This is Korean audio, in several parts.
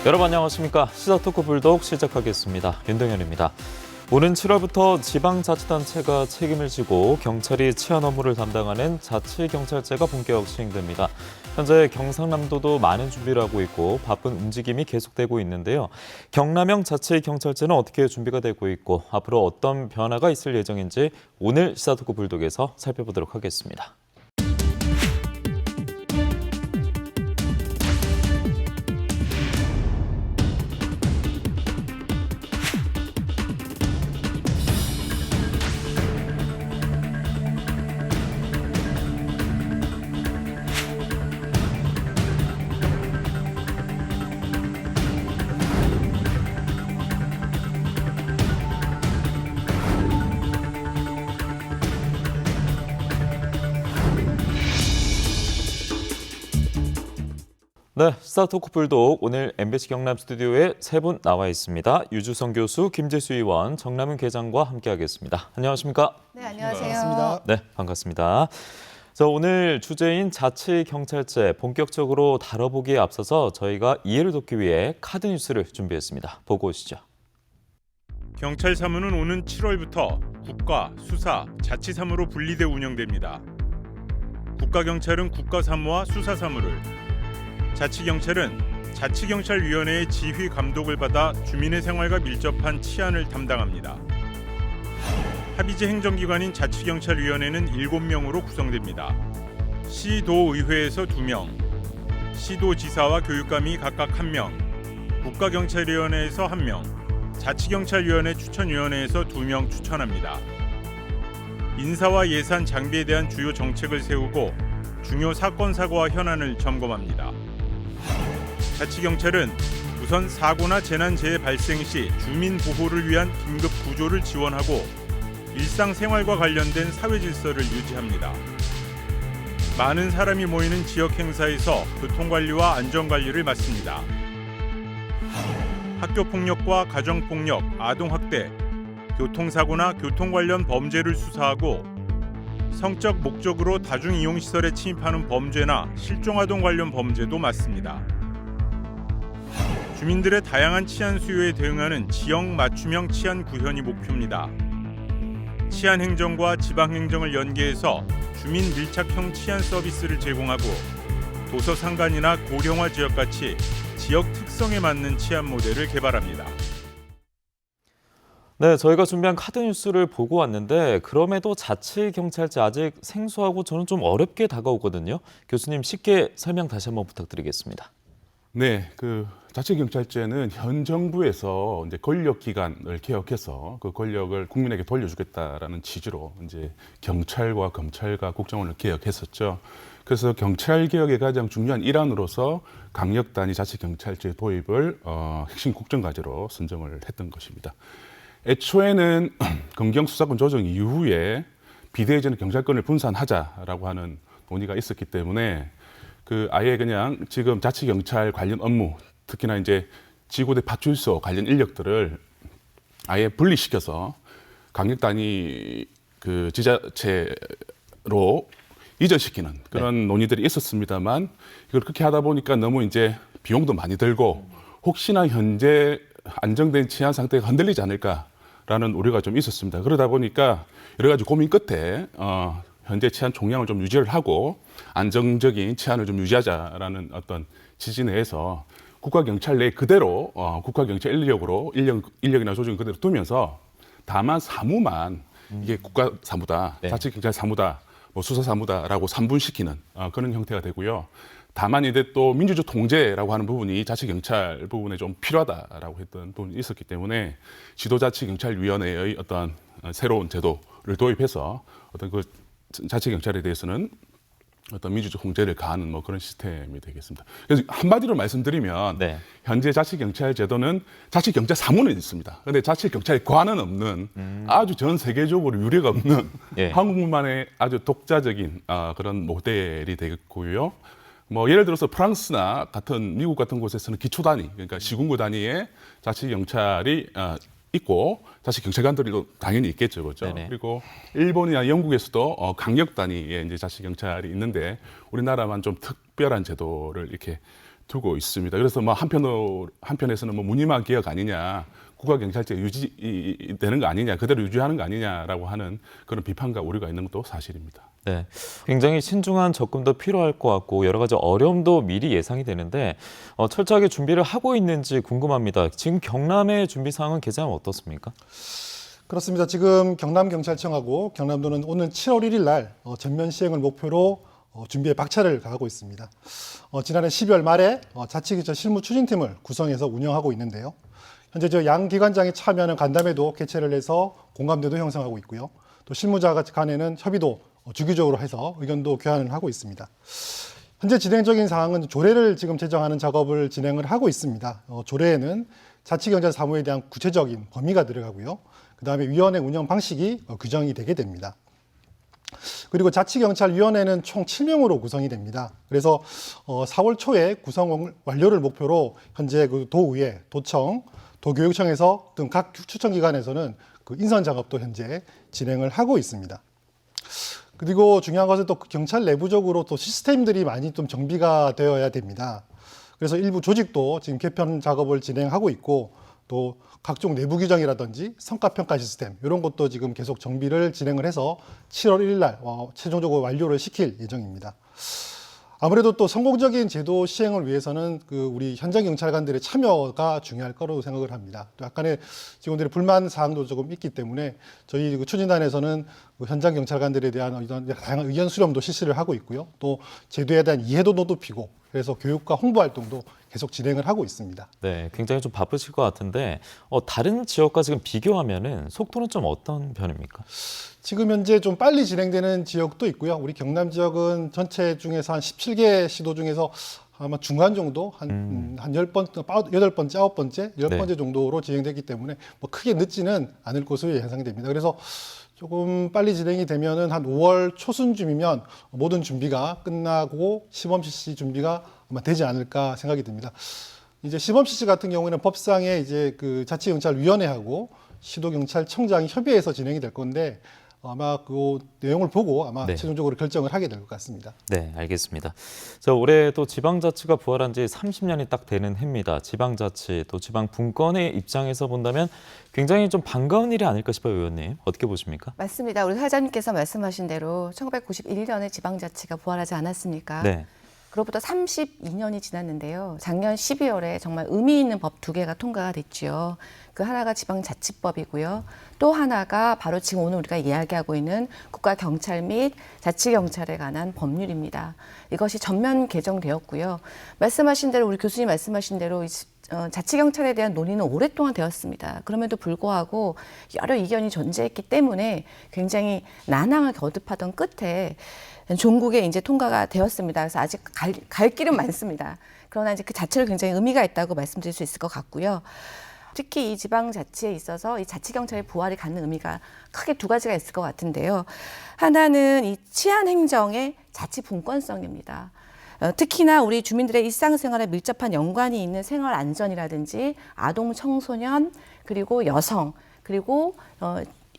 여러분 안녕하십니까. 시사토크 불독 시작하겠습니다. 윤동현입니다. 오는 7월부터 지방자치단체가 책임을 지고 경찰이 치안 업무를 담당하는 자치경찰제가 본격 시행됩니다. 현재 경상남도도 많은 준비를 하고 있고 바쁜 움직임이 계속되고 있는데요. 경남형 자치경찰제는 어떻게 준비가 되고 있고 앞으로 어떤 변화가 있을 예정인지 오늘 시사토크 불독에서 살펴보도록 하겠습니다. 네, 시사토크 불독 오늘 MBC 경남 스튜디오에 세 분 나와 있습니다. 유주성 교수, 김재수 의원, 정남은 계장과 함께하겠습니다. 안녕하십니까? 네, 안녕하세요. 네, 반갑습니다. 자, 오늘 주제인 자치경찰제 본격적으로 다뤄보기에 앞서서 저희가 이해를 돕기 위해 카드 뉴스를 준비했습니다. 보고 오시죠. 경찰 사무는 오는 7월부터 국가, 수사, 자치사무로 분리돼 운영됩니다. 국가경찰은 국가사무와 수사사무를, 자치경찰은 자치경찰위원회의 지휘 감독을 받아 주민의 생활과 밀접한 치안을 담당합니다. 합의제 행정기관인 자치경찰위원회는 7명으로 구성됩니다. 시도의회에서 2명, 시도지사와 교육감이 각각 1명, 국가경찰위원회에서 1명, 자치경찰위원회 추천위원회에서 2명 추천합니다. 인사와 예산, 장비에 대한 주요 정책을 세우고 중요 사건, 사고와 현안을 점검합니다. 자치경찰은 우선 사고나 재난재해 발생 시 주민 보호를 위한 긴급 구조를 지원하고 일상생활과 관련된 사회 질서를 유지합니다. 많은 사람이 모이는 지역 행사에서 교통관리와 안전관리를 맡습니다. 학교폭력과 가정폭력, 아동학대, 교통사고나 교통 관련 범죄를 수사하고 성적 목적으로 다중이용시설에 침입하는 범죄나 실종아동 관련 범죄도 맡습니다. 주민들의 다양한 치안 수요에 대응하는 지역 맞춤형 치안 구현이 목표입니다. 치안 행정과 지방 행정을 연계해서 주민 밀착형 치안 서비스를 제공하고 도서 상간이나 고령화 지역같이 지역 특성에 맞는 치안 모델을 개발합니다. 네, 저희가 준비한 카드 뉴스를 보고 왔는데 그럼에도 자치경찰제 아직 생소하고 저는 좀 어렵게 다가오거든요. 교수님 쉽게 설명 다시 한번 부탁드리겠습니다. 네, 자치경찰제는 현 정부에서 이제 권력기관을 개혁해서 그 권력을 국민에게 돌려주겠다라는 취지로 이제 경찰과 검찰과 국정원을 개혁했었죠. 그래서 경찰 개혁의 가장 중요한 일환으로서 강력단위 자치경찰제 도입을 핵심 국정과제로 선정을 했던 것입니다. 애초에는 검경수사권 조정 이후에 비대위제는 경찰권을 분산하자라고 하는 논의가 있었기 때문에 아예 그냥 지금 자치경찰 관련 업무, 특히나 이제 지구대 파출소 관련 인력들을 아예 분리시켜서 강력단위 지자체로 이전시키는 그런 논의들이 있었습니다만 이걸 그렇게 하다 보니까 너무 이제 비용도 많이 들고 혹시나 현재 안정된 치안 상태가 흔들리지 않을까라는 우려가 좀 있었습니다. 그러다 보니까 여러 가지 고민 끝에 현재 치안 총량을 좀 유지를 하고 안정적인 치안을 좀 유지하자라는 어떤 지지 내에서 국가경찰 내 그대로 국가경찰 인력이나 조직을 그대로 두면서 다만 사무만 이게 국가사무다, 네. 자치경찰 사무다, 수사사무다라고 산분시키는 그런 형태가 되고요. 다만 이제 또 민주적 통제라고 하는 부분이 자치경찰 부분에 좀 필요하다라고 했던 부분이 있었기 때문에 지도자치경찰위원회의 어떤 새로운 제도를 도입해서 어떤 자치경찰에 대해서는 어떤 민주적 통제를 가하는 그런 시스템이 되겠습니다. 그래서 한마디로 말씀드리면 네. 현재 자치경찰 제도는 자치경찰 사무는 있습니다. 그런데 자치경찰관은 없는 아주 전 세계적으로 유례가 없는 예. 한국만의 아주 독자적인 그런 모델이 되겠고요. 예를 들어서 프랑스나 미국 같은 곳에서는 기초 단위, 그러니까 시군구 단위의 자치경찰이 있고 자치경찰관들도 당연히 있겠죠, 그렇죠? 네네. 그리고 일본이나 영국에서도 강력 단위의 이제 자치경찰이 있는데 우리나라만 좀 특별한 제도를 이렇게 두고 있습니다. 그래서 뭐 한편에서는 뭐 무늬만 개혁 아니냐, 국가경찰제가 유지되는 거 아니냐, 그대로 유지하는 거 아니냐라고 하는 그런 비판과 우려가 있는 것도 사실입니다. 네, 굉장히 신중한 접근도 필요할 것 같고 여러 가지 어려움도 미리 예상이 되는데 철저하게 준비를 하고 있는지 궁금합니다. 지금 경남의 준비 상황은 개장은 어떻습니까? 그렇습니다. 지금 경남경찰청하고 경남도는 오늘 7월 1일 날 전면 시행을 목표로 준비에 박차를 가하고 있습니다. 지난해 12월 말에 자치경찰 실무추진팀을 구성해서 운영하고 있는데요. 현재 저 양 기관장이 참여하는 간담회도 개최를 해서 공감대도 형성하고 있고요. 또 실무자 간에는 협의도 주기적으로 해서 의견도 교환을 하고 있습니다. 현재 진행적인 사항은 조례를 지금 제정하는 작업을 진행을 하고 있습니다. 조례에는 자치경찰 사무에 대한 구체적인 범위가 들어가고요. 그다음에 위원회 운영 방식이 규정이 되게 됩니다. 그리고 자치경찰위원회는 총 7명으로 구성이 됩니다. 그래서 4월 초에 구성 완료를 목표로 현재 그 도의회, 도청, 도교육청에서 등 각 추천기관에서는 그 인선 작업도 현재 진행을 하고 있습니다. 그리고 중요한 것은 또 경찰 내부적으로 또 시스템들이 많이 좀 정비가 되어야 됩니다. 그래서 일부 조직도 지금 개편 작업을 진행하고 있고 또 각종 내부 규정이라든지 성과평가 시스템 이런 것도 지금 계속 정비를 진행을 해서 7월 1일 날 최종적으로 완료를 시킬 예정입니다. 아무래도 또 성공적인 제도 시행을 위해서는 그 우리 현장 경찰관들의 참여가 중요할 거라고 생각을 합니다. 또 약간의 직원들의 불만 사항도 조금 있기 때문에 저희 그 추진단에서는 그 현장 경찰관들에 대한 이런 다양한 의견 수렴도 실시를 하고 있고요. 또 제도에 대한 이해도도 높이고 그래서 교육과 홍보 활동도 계속 진행을 하고 있습니다. 네, 굉장히 좀 바쁘실 것 같은데 다른 지역과 지금 비교하면은 속도는 좀 어떤 편입니까? 지금 현재 좀 빨리 진행되는 지역도 있고요. 우리 경남 지역은 전체 중에서 한 17개 시도 중에서 아마 중간 정도 한 10번, 8번째, 9번째, 10번째 정도로 진행되기 때문에 뭐 크게 늦지는 않을 것으로 예상이 됩니다. 그래서 조금 빨리 진행이 되면은 한 5월 초순쯤이면 모든 준비가 끝나고 시범 실시 준비가 아마 되지 않을까 생각이 듭니다. 이제 시범 실시 같은 경우에는 법상에 이제 그 자치경찰위원회하고 시도경찰청장이 협의해서 진행이 될 건데 아마 그 내용을 보고 아마 네. 최종적으로 결정을 하게 될 것 같습니다. 네, 알겠습니다. 자, 올해 또 지방자치가 부활한 지 30년이 딱 되는 해입니다. 지방자치 또 지방분권의 입장에서 본다면 굉장히 좀 반가운 일이 아닐까 싶어요, 의원님. 어떻게 보십니까? 맞습니다. 우리 사장님께서 말씀하신 대로 1991년에 지방자치가 부활하지 않았습니까? 네. 그로부터 32년이 지났는데요. 작년 12월에 정말 의미 있는 법 2개가 통과가 됐죠. 그 하나가 지방자치법이고요. 또 하나가 바로 지금 오늘 우리가 이야기하고 있는 국가경찰 및 자치경찰에 관한 법률입니다. 이것이 전면 개정되었고요. 말씀하신 대로 우리 교수님 말씀하신 대로 자치경찰에 대한 논의는 오랫동안 되었습니다. 그럼에도 불구하고 여러 이견이 존재했기 때문에 굉장히 난항을 거듭하던 끝에 종국에 이제 통과가 되었습니다. 그래서 아직 갈 길은 많습니다. 그러나 이제 그 자체로 굉장히 의미가 있다고 말씀드릴 수 있을 것 같고요. 특히 이 지방자치에 있어서 이 자치경찰의 부활이 갖는 의미가 크게 2가지가 있을 것 같은데요. 하나는 이 치안행정의 자치분권성입니다. 특히나 우리 주민들의 일상생활에 밀접한 연관이 있는 생활 안전이라든지 아동, 청소년, 그리고 여성, 그리고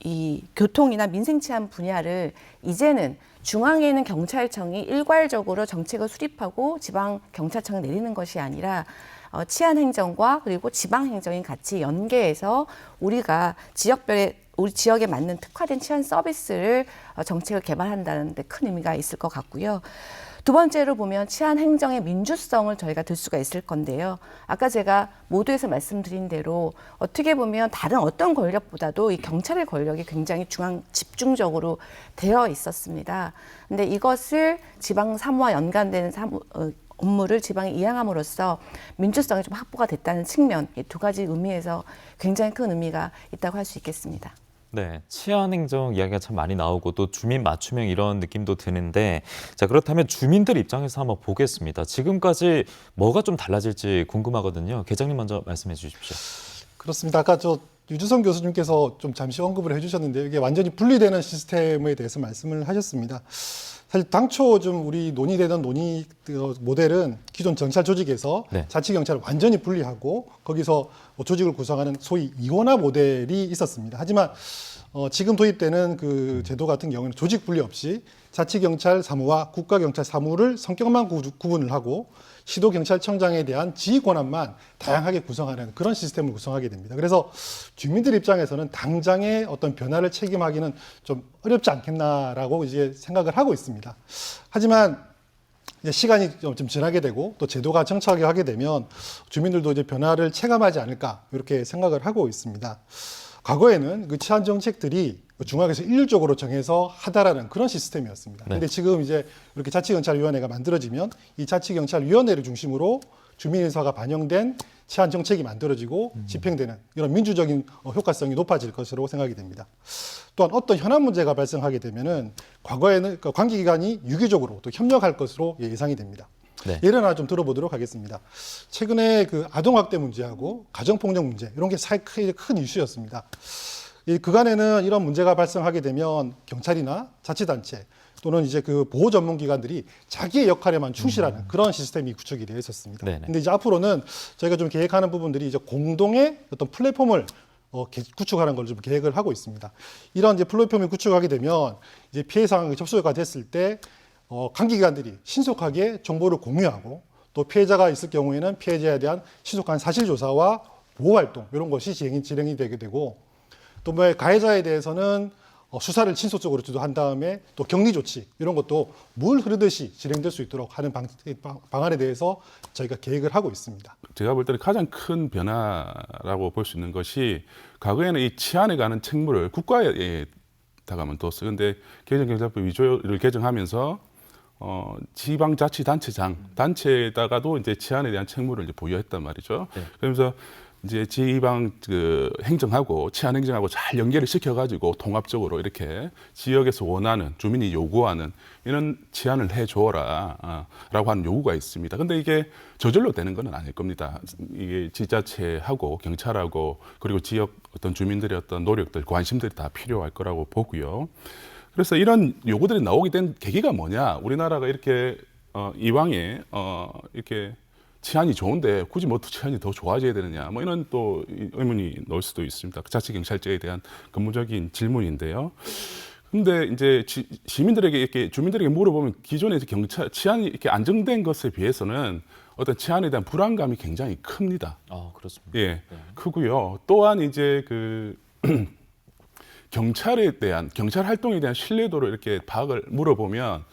이 교통이나 민생치안 분야를 이제는 중앙에 있는 경찰청이 일괄적으로 정책을 수립하고 지방 경찰청에 내리는 것이 아니라 치안행정과 그리고 지방행정이 같이 연계해서 우리가 우리 지역에 맞는 특화된 치안 서비스를 정책을 개발한다는 데 큰 의미가 있을 것 같고요. 2번째로 보면 치안 행정의 민주성을 저희가 들 수가 있을 건데요. 아까 제가 모두에서 말씀드린 대로 어떻게 보면 다른 어떤 권력보다도 이 경찰의 권력이 굉장히 집중적으로 되어 있었습니다. 근데 이것을 지방 사무와 연관되는 업무를 지방에 이양함으로써 민주성이 좀 확보가 됐다는 측면, 이 2가지 의미에서 굉장히 큰 의미가 있다고 할 수 있겠습니다. 네, 치안행정 이야기가 참 많이 나오고 또 주민 맞춤형 이런 느낌도 드는데 자, 그렇다면 주민들 입장에서 한번 보겠습니다. 지금까지 뭐가 좀 달라질지 궁금하거든요. 계장님 먼저 말씀해 주십시오. 그렇습니다. 아까 유주성 교수님께서 좀 잠시 언급을 해주셨는데 이게 완전히 분리되는 시스템에 대해서 말씀을 하셨습니다. 사실 당초 좀 우리 논의되던 모델은 기존 경찰 조직에서 네. 자치경찰을 완전히 분리하고 거기서 조직을 구성하는 소위 이원화 모델이 있었습니다. 하지만 지금 도입되는 그 제도 같은 경우는 조직 분리 없이 자치경찰 사무와 국가경찰 사무를 성격만 구분을 하고 시도경찰청장에 대한 지휘 권한만 다양하게 구성하는 그런 시스템을 구성하게 됩니다. 그래서 주민들 입장에서는 당장의 어떤 변화를 책임하기는 좀 어렵지 않겠나라고 이제 생각을 하고 있습니다. 하지만 이제 시간이 좀 지나게 되고 또 제도가 정착하게 하게 되면 주민들도 이제 변화를 체감하지 않을까 이렇게 생각을 하고 있습니다. 과거에는 그 치안 정책들이 중앙에서 일률적으로 정해서 하다라는 그런 시스템이었습니다. 그런데 지금 이제 이렇게 자치경찰위원회가 만들어지면 이 자치경찰위원회를 중심으로 주민의사가 반영된 치안 정책이 만들어지고 집행되는 이런 민주적인 효과성이 높아질 것으로 생각이 됩니다. 또한 어떤 현안 문제가 발생하게 되면은 과거에는 그 관계기관이 유기적으로 또 협력할 것으로 예상이 됩니다. 네. 예를 하나 좀 들어보도록 하겠습니다. 최근에 그 아동학대 문제하고 가정폭력 문제 이런 게 큰 이슈였습니다. 이 그간에는 이런 문제가 발생하게 되면 경찰이나 자치단체 또는 이제 그 보호 전문기관들이 자기의 역할에만 충실하는 그런 시스템이 구축이 되어 있었습니다. 네네. 근데 이제 앞으로는 저희가 좀 계획하는 부분들이 이제 공동의 어떤 플랫폼을 구축하는 걸 좀 계획을 하고 있습니다. 이런 이제 플랫폼을 구축하게 되면 이제 피해 상황이 접수가 됐을 때 관계기관들이 신속하게 정보를 공유하고 또 피해자가 있을 경우에는 피해자에 대한 신속한 사실 조사와 보호 활동 이런 것이 진행이 되게 되고 또 뭐 가해자에 대해서는 수사를 신속적으로 주도한 다음에 또 격리 조치 이런 것도 물 흐르듯이 진행될 수 있도록 하는 방안에 대해서 저희가 계획을 하고 있습니다. 제가 볼 때는 가장 큰 변화라고 볼 수 있는 것이 과거에는 이 치안에 관한 책무를 국가에다가만 뒀어요. 그런데 개정경찰법 2조를 개정하면서 지방자치단체장 단체에다가도 이제 치안에 대한 책무를 이제 부여했단 말이죠. 네. 그러면서 이제 지방 그 행정하고 치안 행정하고 잘 연계를 시켜가지고 통합적으로 이렇게 지역에서 원하는 주민이 요구하는 이런 치안을 해줘라라고 하는 요구가 있습니다. 근데 이게 저절로 되는 건 아닐 겁니다. 이게 지자체하고 경찰하고 그리고 지역 어떤 주민들의 어떤 노력들, 관심들이 다 필요할 거라고 보고요. 그래서 이런 요구들이 나오게 된 계기가 뭐냐? 우리나라가 이렇게 이왕에 이렇게 치안이 좋은데 굳이 뭐 치안이 더 좋아져야 되느냐 뭐 이런 또 의문이 나올 수도 있습니다. 자치경찰제에 대한 근본적인 질문인데요. 근데 이제 시민들에게 이렇게 주민들에게 물어보면 기존의 경찰 치안이 이렇게 안정된 것에 비해서는 어떤 치안에 대한 불안감이 굉장히 큽니다. 아, 그렇습니다. 예, 크고요. 또한 이제 그 경찰에 대한 경찰 활동에 대한 신뢰도를 이렇게 파악을 물어보면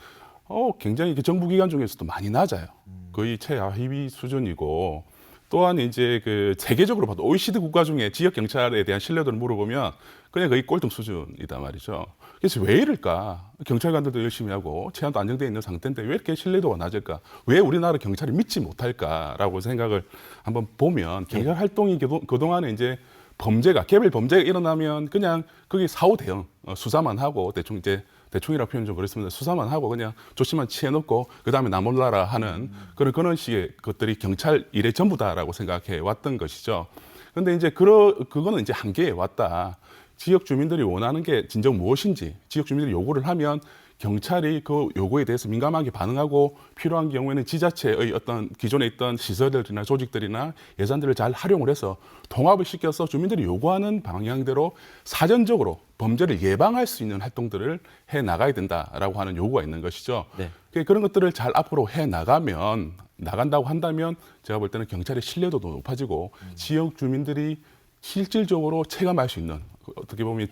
굉장히 그 정부기관 중에서도 많이 낮아요. 거의 최하위 수준이고 또한 이제 그 세계적으로 봐도 OECD 국가 중에 지역 경찰에 대한 신뢰도를 물어보면 그냥 거의 꼴등 수준이다 말이죠. 그래서 왜 이럴까? 경찰관들도 열심히 하고 치안도 안정되어 있는 상태인데 왜 이렇게 신뢰도가 낮을까? 왜 우리나라 경찰이 믿지 못할까라고 생각을 한번 보면 경찰 활동이 그동안에 이제 범죄가 개별 범죄가 일어나면 그냥 거기 사후 대응 수사만 하고 대충이라 표현 좀 그렇습니다. 수사만 하고 그냥 조치만 취해놓고 그 다음에 나 몰라라 하는 그런 식의 것들이 경찰 일의 전부다라고 생각해 왔던 것이죠. 그런데 이제 그거는 이제 한계에 왔다. 지역 주민들이 원하는 게 진정 무엇인지 지역 주민들이 요구를 하면 경찰이 그 요구에 대해서 민감하게 반응하고 필요한 경우에는 지자체의 어떤 기존에 있던 시설들이나 조직들이나 예산들을 잘 활용을 해서 통합을 시켜서 주민들이 요구하는 방향대로 사전적으로 범죄를 예방할 수 있는 활동들을 해 나가야 된다라고 하는 요구가 있는 것이죠. 네. 그런 것들을 잘 앞으로 해 나간다고 한다면 제가 볼 때는 경찰의 신뢰도도 높아지고 지역 주민들이 실질적으로 체감할 수 있는 어떻게 보면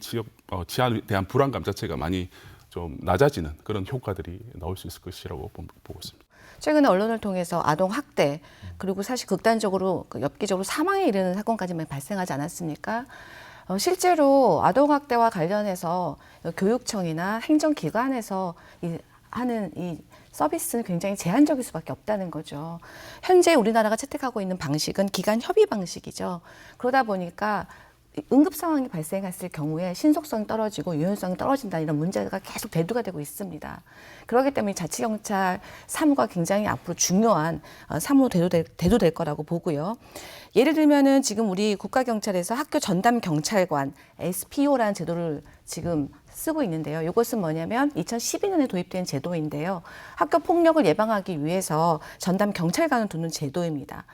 치안에 대한 불안감 자체가 많이 좀 낮아지는 그런 효과들이 나올 수 있을 것이라고 보고 있습니다. 최근에 언론을 통해서 아동 학대 그리고 사실 극단적으로 엽기적으로 사망에 이르는 사건까지 발생하지 않았습니까? 실제로 아동 학대와 관련해서 교육청이나 행정기관에서 하는 이 서비스는 굉장히 제한적일 수밖에 없다는 거죠. 현재 우리나라가 채택하고 있는 방식은 기관 협의 방식이죠. 그러다 보니까 응급 상황이 발생했을 경우에 신속성이 떨어지고 유연성이 떨어진다 이런 문제가 계속 대두가 되고 있습니다. 그렇기 때문에 자치경찰 사무가 굉장히 앞으로 중요한 사무로 대두될 거라고 보고요. 예를 들면은 지금 우리 국가경찰에서 학교 전담 경찰관 SPO라는 제도를 지금 쓰고 있는데요. 이것은 뭐냐면 2012년에 도입된 제도인데요. 학교 폭력을 예방하기 위해서 전담 경찰관을 두는 제도입니다.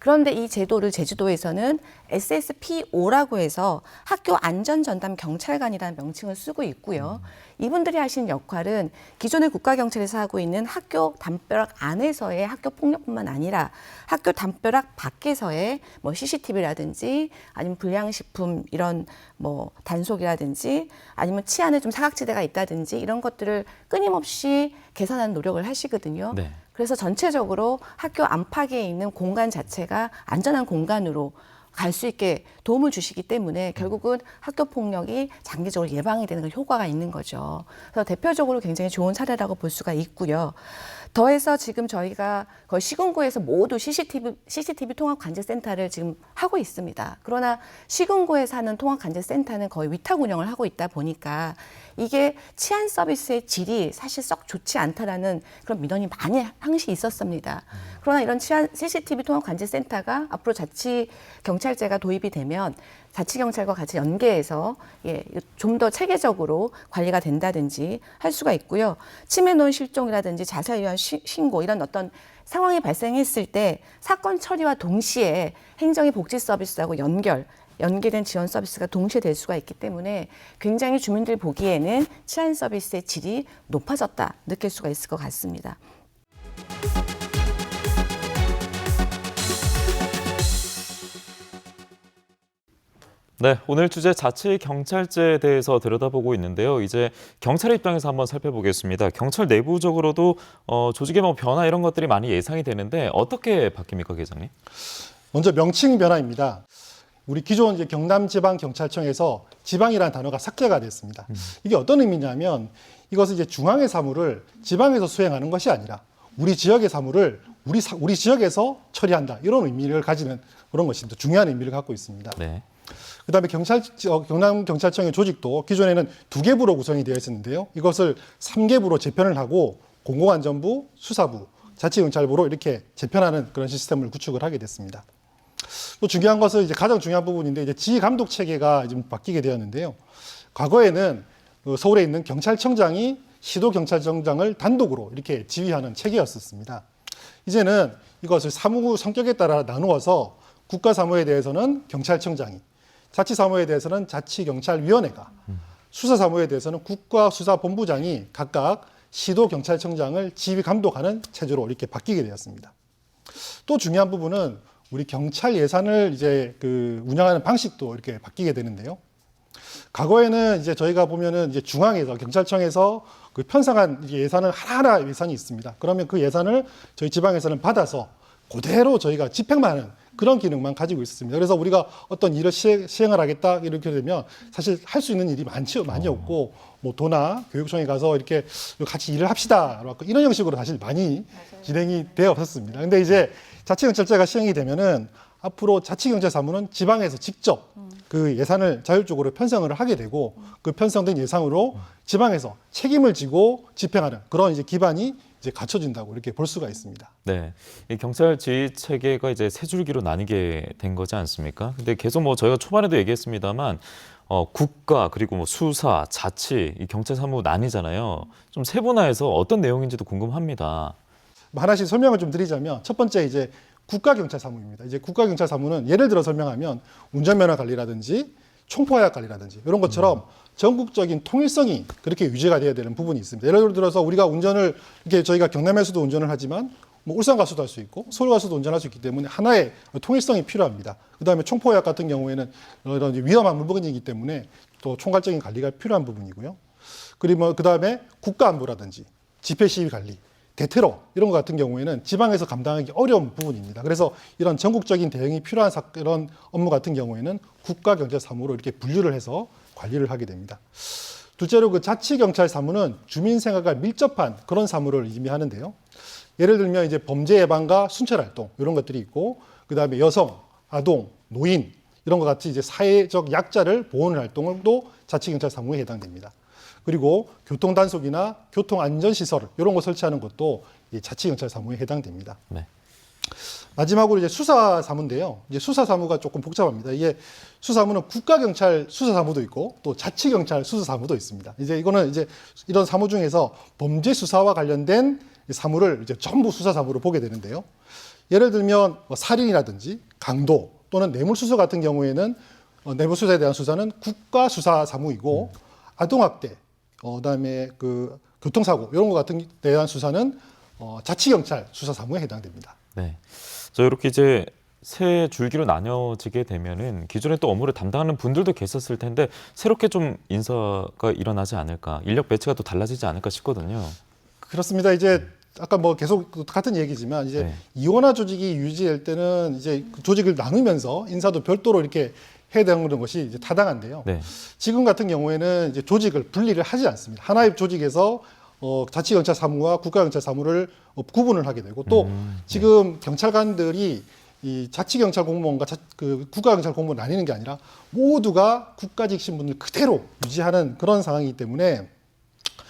그런데 이 제도를 제주도에서는 SSPO라고 해서 학교 안전전담 경찰관이라는 명칭을 쓰고 있고요. 이분들이 하시는 역할은 기존의 국가경찰에서 하고 있는 학교 담벼락 안에서의 학교 폭력뿐만 아니라 학교 담벼락 밖에서의 뭐 CCTV라든지 아니면 불량식품 이런 뭐 단속이라든지 아니면 치안에 좀 사각지대가 있다든지 이런 것들을 끊임없이 개선하는 노력을 하시거든요. 네. 그래서 전체적으로 학교 안팎에 있는 공간 자체가 안전한 공간으로 갈 수 있게 도움을 주시기 때문에 결국은 학교 폭력이 장기적으로 예방이 되는 효과가 있는 거죠. 그래서 대표적으로 굉장히 좋은 사례라고 볼 수가 있고요. 더해서 지금 저희가 거의 시군구에서 모두 CCTV 통합관제센터를 지금 하고 있습니다. 그러나 시군구에서 하는 통합관제센터는 거의 위탁 운영을 하고 있다 보니까 이게 치안 서비스의 질이 사실 썩 좋지 않다라는 그런 민원이 많이 항시 있었습니다. 그러나 이런 치안 CCTV 통합관제센터가 앞으로 자치경찰제가 도입이 되면 자치경찰과 같이 연계해서 좀 더 체계적으로 관리가 된다든지 할 수가 있고요. 치매노인 실종이라든지 자살에 의한 신고 이런 어떤 상황이 발생했을 때 사건 처리와 동시에 행정의 복지 서비스하고 연계된 지원 서비스가 동시에 될 수가 있기 때문에 굉장히 주민들 보기에는 치안 서비스의 질이 높아졌다 느낄 수가 있을 것 같습니다. 네, 오늘 주제 자치경찰제에 대해서 들여다보고 있는데요. 이제 경찰의 입장에서 한번 살펴보겠습니다. 경찰 내부적으로도 조직의 뭐 변화 이런 것들이 많이 예상이 되는데 어떻게 바뀝니까, 계장님? 먼저 명칭 변화입니다. 우리 기존 이제 경남지방경찰청에서 지방이라는 단어가 삭제가 됐습니다. 이게 어떤 의미냐면 이것은 이제 중앙의 사무를 지방에서 수행하는 것이 아니라 우리 지역의 사무를 우리 지역에서 처리한다 이런 의미를 가지는 그런 것입니다. 중요한 의미를 갖고 있습니다. 네. 그다음에 경남경찰청의 조직도 기존에는 2개 부로 구성이 되어 있었는데요. 이것을 3개 부로 재편을 하고 공공안전부, 수사부, 자치경찰부로 이렇게 재편하는 그런 시스템을 구축을 하게 됐습니다. 또 중요한 것은 이제 가장 중요한 부분인데 이제 지휘감독 체계가 좀 바뀌게 되었는데요. 과거에는 서울에 있는 경찰청장이 시도경찰청장을 단독으로 이렇게 지휘하는 체계였었습니다. 이제는 이것을 사무 성격에 따라 나누어서 국가사무에 대해서는 경찰청장이, 자치사무에 대해서는 자치경찰위원회가, 수사사무에 대해서는 국가수사본부장이 각각 시도경찰청장을 지휘감독하는 체제로 이렇게 바뀌게 되었습니다. 또 중요한 부분은 우리 경찰 예산을 이제 운영하는 방식도 이렇게 바뀌게 되는데요. 과거에는 이제 저희가 보면은 이제 중앙에서 경찰청에서 그 편성한 예산을 하나하나 예산이 있습니다. 그러면 그 예산을 저희 지방에서는 받아서 그대로 저희가 집행만 하는 그런 기능만 가지고 있었습니다. 그래서 우리가 어떤 일을 시행을 하겠다 이렇게 되면 사실 할 수 있는 일이 많이 없고 뭐 도나 교육청에 가서 이렇게 같이 일을 합시다 이런 형식으로 사실 많이 진행이 되어 왔었습니다. 근데 이제 자치경찰제가 시행이 되면은 앞으로 자치경찰 사무는 지방에서 직접 그 예산을 자율적으로 편성을 하게 되고 그 편성된 예산으로 지방에서 책임을 지고 집행하는 그런 이제 기반이 이제 갖춰진다고 이렇게 볼 수가 있습니다. 네, 이 경찰 지휘 체계가 이제 세 줄기로 나뉘게 된 거지 않습니까? 근데 계속 뭐 저희가 초반에도 얘기했습니다만 국가 그리고 뭐 수사, 자치, 이 경찰 사무 나뉘잖아요. 좀 세분화해서 어떤 내용인지도 궁금합니다. 하나씩 설명을 좀 드리자면 첫 번째 이제 국가경찰사무입니다. 이제 국가경찰사무는 예를 들어 설명하면 운전면허 관리라든지 총포화약 관리라든지 이런 것처럼 전국적인 통일성이 그렇게 유지가 돼야 되는 부분이 있습니다. 예를 들어서 우리가 운전을 이렇게 저희가 경남에서도 운전을 하지만 뭐 울산 가서도 할 수 있고 서울 가서도 운전할 수 있기 때문에 하나의 통일성이 필요합니다. 그다음에 총포화약 같은 경우에는 이런 위험한 물건이기 때문에 또 총괄적인 관리가 필요한 부분이고요. 그리고 그다음에 국가안보라든지 집회 시위 관리, 대테러 이런 것 같은 경우에는 지방에서 감당하기 어려운 부분입니다. 그래서 이런 전국적인 대응이 필요한 이런 업무 같은 경우에는 국가경찰사무로 이렇게 분류를 해서 관리를 하게 됩니다. 둘째로 그 자치경찰사무는 주민 생활과 밀접한 그런 사무를 의미하는데요. 예를 들면 이제 범죄 예방과 순찰 활동 이런 것들이 있고 그다음에 여성, 아동, 노인 이런 것 같이 이제 사회적 약자를 보호하는 활동도 자치경찰사무에 해당됩니다. 그리고 교통단속이나 교통안전시설 이런 거 설치하는 것도 자치경찰사무에 해당됩니다. 네. 마지막으로 이제 수사사무인데요. 이제 수사사무가 조금 복잡합니다. 이게 수사사무는 국가경찰 수사사무도 있고 또 자치경찰 수사사무도 있습니다. 이제 이거는 이제 이런 사무 중에서 범죄 수사와 관련된 사무를 이제 전부 수사사무로 보게 되는데요. 예를 들면 살인이라든지 강도 또는 뇌물수수 같은 경우에는 뇌물수수에 대한 수사는 국가수사사무이고 아동학대, 그다음에 그 교통사고 이런 것 같은 데 대한 수사는 자치경찰 수사사무에 해당됩니다. 네. 자, 이렇게 이제 새 줄기로 나뉘어지게 되면은 기존에 또 업무를 담당하는 분들도 계셨을 텐데 새롭게 좀 인사가 일어나지 않을까, 인력 배치가 또 달라지지 않을까 싶거든요. 그렇습니다. 이제 아까 뭐 계속 같은 얘기지만 이제 네. 이원화 조직이 유지될 때는 이제 그 조직을 나누면서 인사도 별도로 이렇게 해야 되는 것이 이제 타당한데요. 네. 지금 같은 경우에는 이제 조직을 분리를 하지 않습니다. 하나의 조직에서 자치경찰 사무와 국가경찰 사무를 구분을 하게 되고 또 지금 경찰관들이 이 자치경찰 공무원과 그 국가경찰 공무원 나뉘는 게 아니라 모두가 국가직 신분을 그대로 유지하는 그런 상황이기 때문에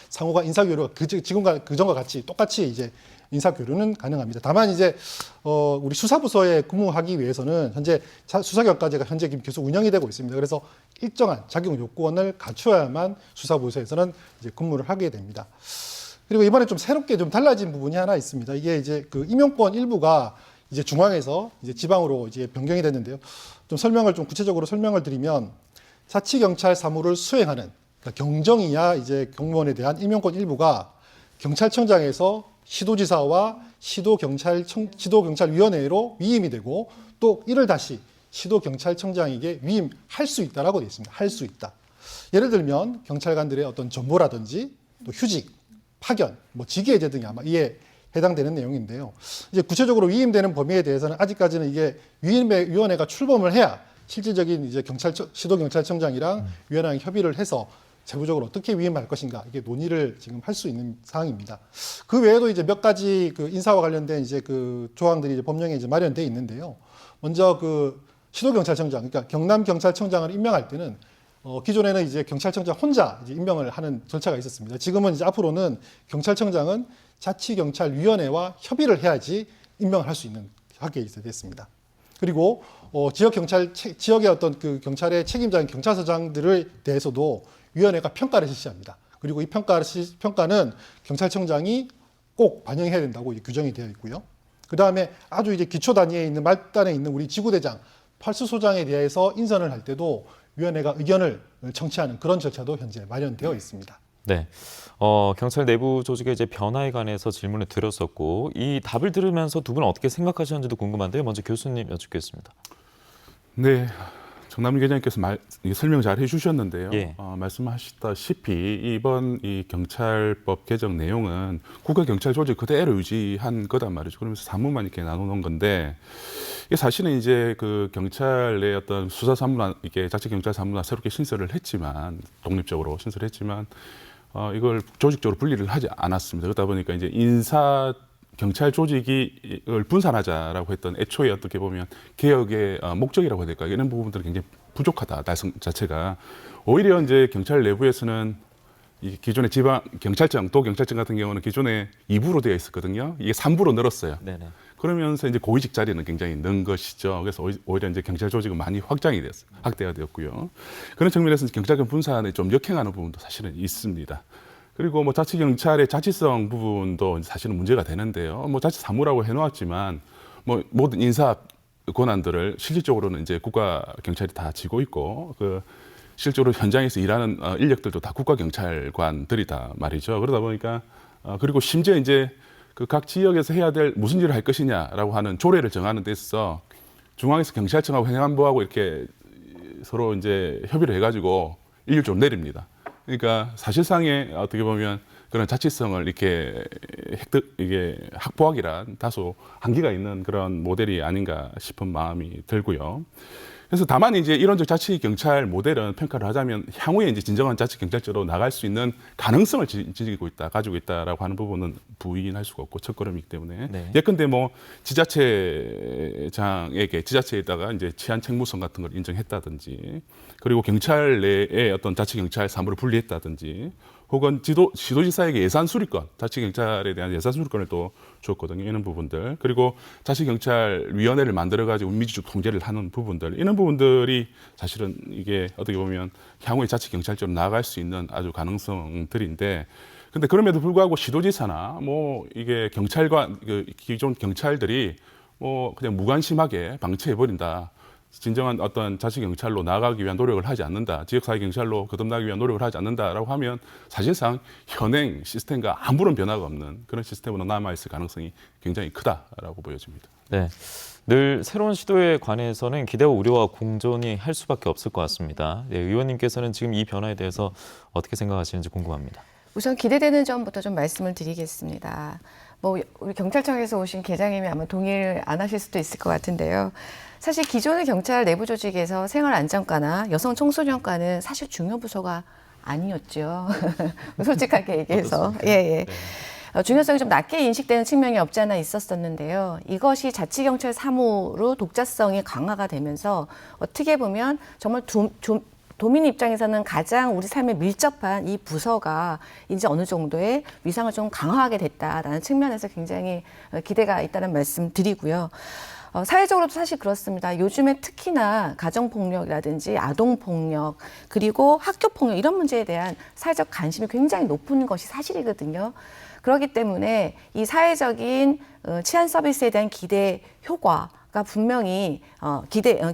상호가 인사교류가 지금과 그전과 같이 똑같이 이제 인사교류는 가능합니다. 다만 이제 우리 수사부서에 근무하기 위해서는 현재 수사경과제가 현재 계속 운영이 되고 있습니다. 그래서 일정한 자격 요건을 갖춰야만 수사부서에서는 이제 근무를 하게 됩니다. 그리고 이번에 좀 새롭게 좀 달라진 부분이 하나 있습니다. 이게 이제 그 임용권 일부가 이제 중앙에서 이제 지방으로 이제 변경이 됐는데요. 좀 구체적으로 설명을 드리면 자치경찰 사무를 수행하는 그러니까 경정이야 이제 공무원에 대한 임용권 일부가 경찰청장에서 시도지사와 시도경찰위원회로 위임이 되고 또 이를 다시 시도경찰청장에게 위임할 수 있다라고 되어 있습니다. 할 수 있다. 예를 들면 경찰관들의 어떤 전보라든지 또 휴직, 파견, 뭐 직위해제 등이 아마 이에 해당되는 내용인데요. 이제 구체적으로 위임되는 범위에 대해서는 아직까지는 이게 위임위원회가 출범을 해야 실질적인 이제 시도경찰청장이랑 위원회랑 협의를 해서 세부적으로 어떻게 위임할 것인가 이게 논의를 지금 할 수 있는 사항입니다. 그 외에도 이제 몇 가지 그 인사와 관련된 이제 그 조항들이 이제 법령에 이제 마련돼 있는데요. 먼저 그 시도경찰청장, 그러니까 경남경찰청장을 임명할 때는 기존에는 이제 경찰청장 혼자 이제 임명을 하는 절차가 있었습니다. 지금은 이제 앞으로는 경찰청장은 자치경찰위원회와 협의를 해야지 임명을 할 수 있는 하게 됐습니다. 그리고 지역의 어떤 그 경찰의 책임자인 경찰서장들에 대해서도 위원회가 평가를 실시합니다. 그리고 이 평가는 경찰청장이 꼭 반영해야 된다고 규정이 되어 있고요. 그 다음에 아주 이제 기초 단위에 있는 말단에 있는 우리 지구대장, 팔수소장에 대해서 인선을 할 때도 위원회가 의견을 청취하는 그런 절차도 현재 마련되어 있습니다. 네. 경찰 내부 조직의 이제 변화에 관해서 질문을 드렸었고 이 답을 들으면서 두 분은 어떻게 생각하셨는지도 궁금한데요. 먼저 교수님 여쭙겠습니다. 네, 정남민 계장님께서 설명 잘 해주셨는데요. 예. 말씀하셨다시피 이번 이 경찰법 개정 내용은 국가경찰 조직 그대로 유지한 거단 말이죠. 그러면서 사무만 이렇게 나눠놓은 건데 이게 사실은 이제 그 경찰의 어떤 수사 사무나 이게 자치경찰 사무나 새롭게 신설을 했지만 독립적으로 신설했지만 이걸 조직적으로 분리를 하지 않았습니다. 그러다 보니까 이제 경찰 조직을 분산하자라고 했던 애초에 어떻게 보면 개혁의 목적이라고 해야 될까 이런 부분들은 굉장히 부족하다 달성 자체가 오히려 이제 경찰 내부에서는 이 기존의 지방 경찰청 또 경찰청 같은 경우는 기존에 2부로 되어 있었거든요. 이게 3부로 늘었어요. 네네. 그러면서 이제 고위직 자리는 굉장히 는 것이죠. 그래서 오히려 이제 경찰 조직은 많이 확대가 되었고요. 그런 측면에서 경찰권 분산에 좀 역행하는 부분도 사실은 있습니다. 그리고 뭐 자치경찰의 자치성 부분도 사실은 문제가 되는데요. 뭐 자치사무라고 해놓았지만 뭐 모든 인사 권한들을 실질적으로는 이제 국가경찰이 다 지고 있고 그 실제로 현장에서 일하는 인력들도 다 국가경찰관들이다 말이죠. 그러다 보니까 그리고 심지어 이제 그 각 지역에서 해야 될 무슨 일을 할 것이냐라고 하는 조례를 정하는 데 있어서 중앙에서 경찰청하고 행안부하고 이렇게 서로 이제 협의를 해가지고 일률 좀 내립니다. 그러니까 사실상의 어떻게 보면 그런 자치성을 이렇게 이게 확보하기란 다소 한계가 있는 그런 모델이 아닌가 싶은 마음이 들고요. 그래서 다만 이제 이런적 자치경찰 모델은 평가를 하자면 향후에 이제 진정한 자치경찰제로 나갈 수 있는 가능성을 가지고 있다라고 하는 부분은 부인할 수가 없고 첫걸음이기 때문에 네. 예컨대 뭐 지자체에다가 이제 치안 책무성 같은 걸 인정했다든지 그리고 경찰 내에 어떤 자치경찰 사무를 분리했다든지 혹은 시도지사에게 예산 수립권, 자치경찰에 대한 예산 수립권을 또 줬거든요. 이런 부분들. 그리고 자치경찰위원회를 만들어가지고 민주적 통제를 하는 부분들. 이런 부분들이 사실은 이게 어떻게 보면 향후에 자치경찰제로 나아갈 수 있는 아주 가능성들인데 근데 그럼에도 불구하고 시도지사나 뭐 이게 기존 경찰들이 뭐 그냥 무관심하게 방치해버린다. 진정한 어떤 자치경찰로 나아가기 위한 노력을 하지 않는다. 지역사회 경찰로 거듭나기 위한 노력을 하지 않는다라고 하면 사실상 현행 시스템과 아무런 변화가 없는 그런 시스템으로 남아있을 가능성이 굉장히 크다라고 보여집니다. 네. 늘 새로운 시도에 관해서는 기대와 우려와 공존이 할 수밖에 없을 것 같습니다. 네, 의원님께서는 지금 이 변화에 대해서 어떻게 생각하시는지 궁금합니다. 우선 기대되는 점부터 좀 말씀을 드리겠습니다. 뭐 우리 경찰청에서 오신 계장님이 아마 동의를 안 하실 수도 있을 것 같은데요. 사실 기존의 경찰 내부 조직에서 생활안전과나 여성청소년과는 사실 중요 부서가 아니었죠. 솔직하게 얘기해서. 예. 중요성이 좀 낮게 인식되는 측면이 없지 않아 있었었는데요. 이것이 자치경찰 사무로 독자성이 강화가 되면서 어떻게 보면 정말 도민 입장에서는 가장 우리 삶에 밀접한 이 부서가 이제 어느 정도의 위상을 좀 강화하게 됐다라는 측면에서 굉장히 기대가 있다는 말씀 드리고요. 사회적으로도 사실 그렇습니다. 요즘에 특히나 가정폭력이라든지 아동폭력 그리고 학교폭력 이런 문제에 대한 사회적 관심이 굉장히 높은 것이 사실이거든요. 그렇기 때문에 이 사회적인 치안 서비스에 대한 기대 효과가 분명히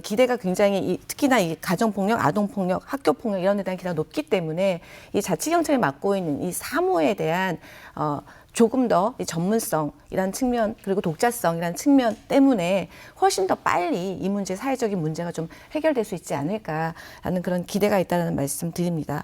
기대가 굉장히 특히나 이 가정폭력, 아동폭력, 학교폭력 이런 데 대한 기대가 높기 때문에 이 자치경찰이 맡고 있는 이 사무에 대한 조금 더 이 전문성이라는 측면 그리고 독자성이라는 측면 때문에 훨씬 더 빨리 이 문제 사회적인 문제가 좀 해결될 수 있지 않을까라는 그런 기대가 있다는 말씀 드립니다.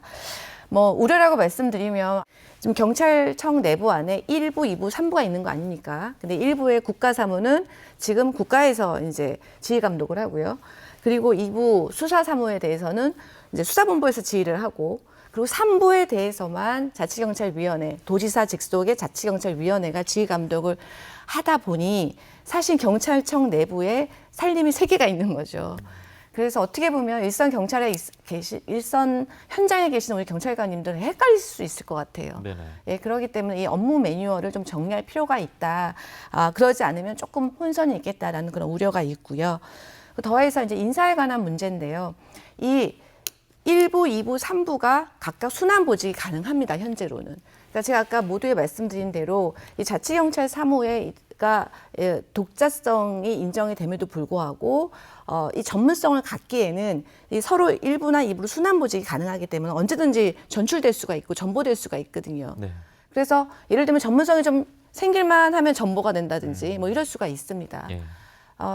뭐 우려라고 말씀드리면 지금 경찰청 내부 안에 1부, 2부, 3부가 있는 거 아닙니까? 근데 1부의 국가사무는 지금 국가에서 이제 지휘 감독을 하고요. 그리고 2부 수사사무에 대해서는 이제 수사본부에서 지휘를 하고 그리고 3부에 대해서만 자치경찰위원회, 도지사 직속의 자치경찰위원회가 지휘 감독을 하다 보니 사실 경찰청 내부에 살림이 3개가 있는 거죠. 그래서 어떻게 보면 일선 경찰에 일선 현장에 계시는 우리 경찰관님들은 헷갈릴 수 있을 것 같아요. 네네. 예, 그렇기 때문에 이 업무 매뉴얼을 좀 정리할 필요가 있다. 그러지 않으면 조금 혼선이 있겠다라는 그런 우려가 있고요. 더해서 이제 인사에 관한 문제인데요. 이 1부, 2부, 3부가 각각 순환 보직이 가능합니다. 현재로는. 그러니까 제가 아까 모두에 말씀드린 대로 이 자치경찰 사무가 독자성이 인정이 됨에도 불구하고 이 전문성을 갖기에는 이 서로 1부나 2부로 순환 보직이 가능하기 때문에 언제든지 전출될 수가 있고 전보될 수가 있거든요. 네. 그래서 예를 들면 전문성이 좀 생길만 하면 전보가 된다든지 뭐 이럴 수가 있습니다. 예.